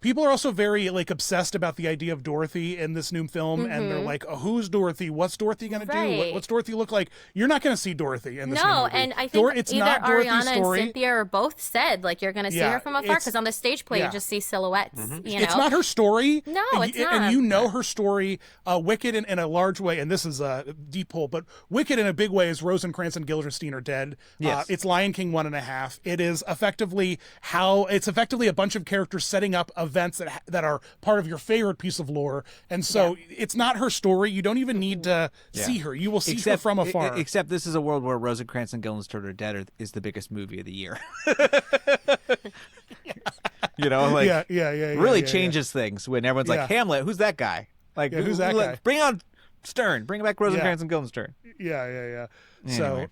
people are also very like obsessed about the idea of Dorothy in this new film, and they're like, oh, who's Dorothy? What's Dorothy gonna do? What's Dorothy look like? You're not going to see Dorothy in this movie. No, and I think it's either not Ariana and story. Cynthia are both said like you're going to see her from afar because on the stage play you just see silhouettes. It's not her story. No, it's not. And her story. Wicked in a large way, and this is a deep hole, but Wicked in a big way is Rosencrantz and Guildenstern are dead. Yes. It's Lion King 1.5. It is effectively a bunch of characters setting up events that are part of your favorite piece of lore, and so it's not her story. You don't even need to see her. You will see her from afar. Except this is a world where Rosencrantz and Guildenstern are dead is the biggest movie of the year. Really changes things when everyone's like, Hamlet, who's that guy? Like, who's that guy? Bring on Stern. Bring back Rosencrantz and Guildenstern. Yeah. Anyway.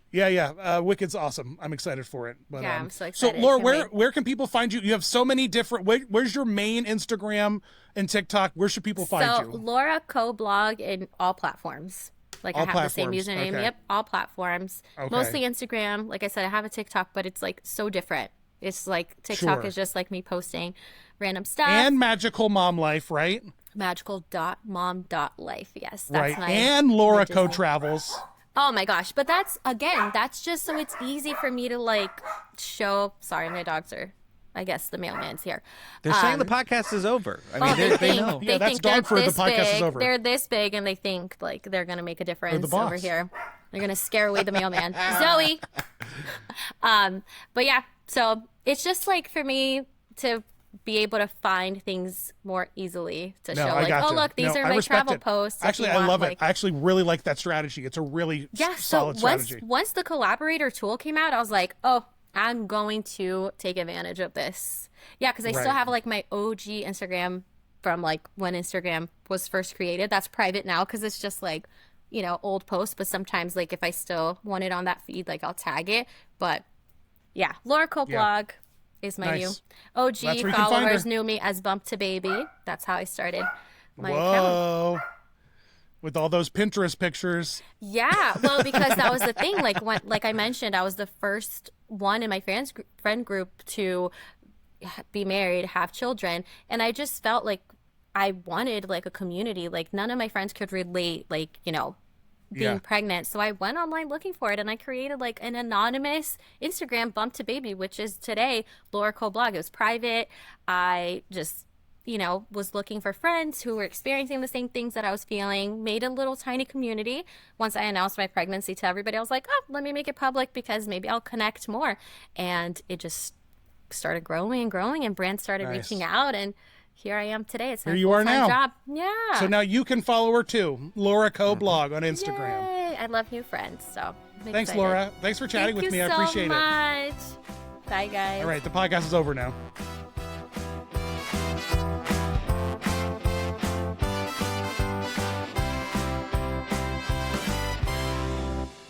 So Wicked's awesome. I'm excited for it. But, I'm so excited. So Laura, where can people find you? You have so many different. Where's your main Instagram and TikTok? Where should people find you? Laura co-blog in all platforms. Like all I have platforms. The same username. Okay. Yep, all platforms. Okay. Mostly Instagram. Like I said, I have a TikTok, but it's like so different. It's like TikTok is just like me posting random stuff. And Magical Mom Life, right? Magical.mom.life. Yes, that's right. And Laura Co-Travels. Oh my gosh. But that's just so it's easy for me to like show. Sorry, my dogs are. I guess the mailman's here. They're saying the podcast is over. I mean, they know. That's Dogford. The podcast is over. They're this big, and they think like they're going to make a difference over here. They're gonna scare away the mailman. Zoe. But yeah, so it's just like for me to be able to find things more easily to show like, oh look, these are my travel posts. Actually, I love it. I actually really like that strategy. It's a really solid strategy. Once the collaborator tool came out, I was like, oh, I'm going to take advantage of this. Yeah, because I still have like my OG Instagram from like when Instagram was first created. That's private now because it's just like, you know, old posts. But sometimes like if I still want it on that feed, like I'll tag it. But yeah, Laura Cole blog is my new OG followers knew me as Bump to Baby. That's how I started my account. With all those Pinterest pictures. Yeah, well, because that was the thing. Like I mentioned, I was the first one in my friend group to be married, have children, and I just felt like I wanted like a community. Like none of my friends could relate, like, you know, being pregnant. So I went online looking for it, and I created like an anonymous Instagram Bump to Baby, which is today Laura Cole blog. It was private. I just, you know, was looking for friends who were experiencing the same things that I was feeling, made a little tiny community. Once I announced my pregnancy to everybody, I was like, oh, let me make it public because maybe I'll connect more. And it just started growing and growing, and brands started reaching out, and here I am today. It's my full-time job. Yeah. So now you can follow her too, Laura Cole blog on Instagram. Yay. I love new friends, so I'm thanks, excited. Laura. Thanks for chatting with me. I appreciate it. Thank you so much. Bye, guys. All right, the podcast is over now.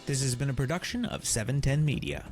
This has been a production of 710 Media.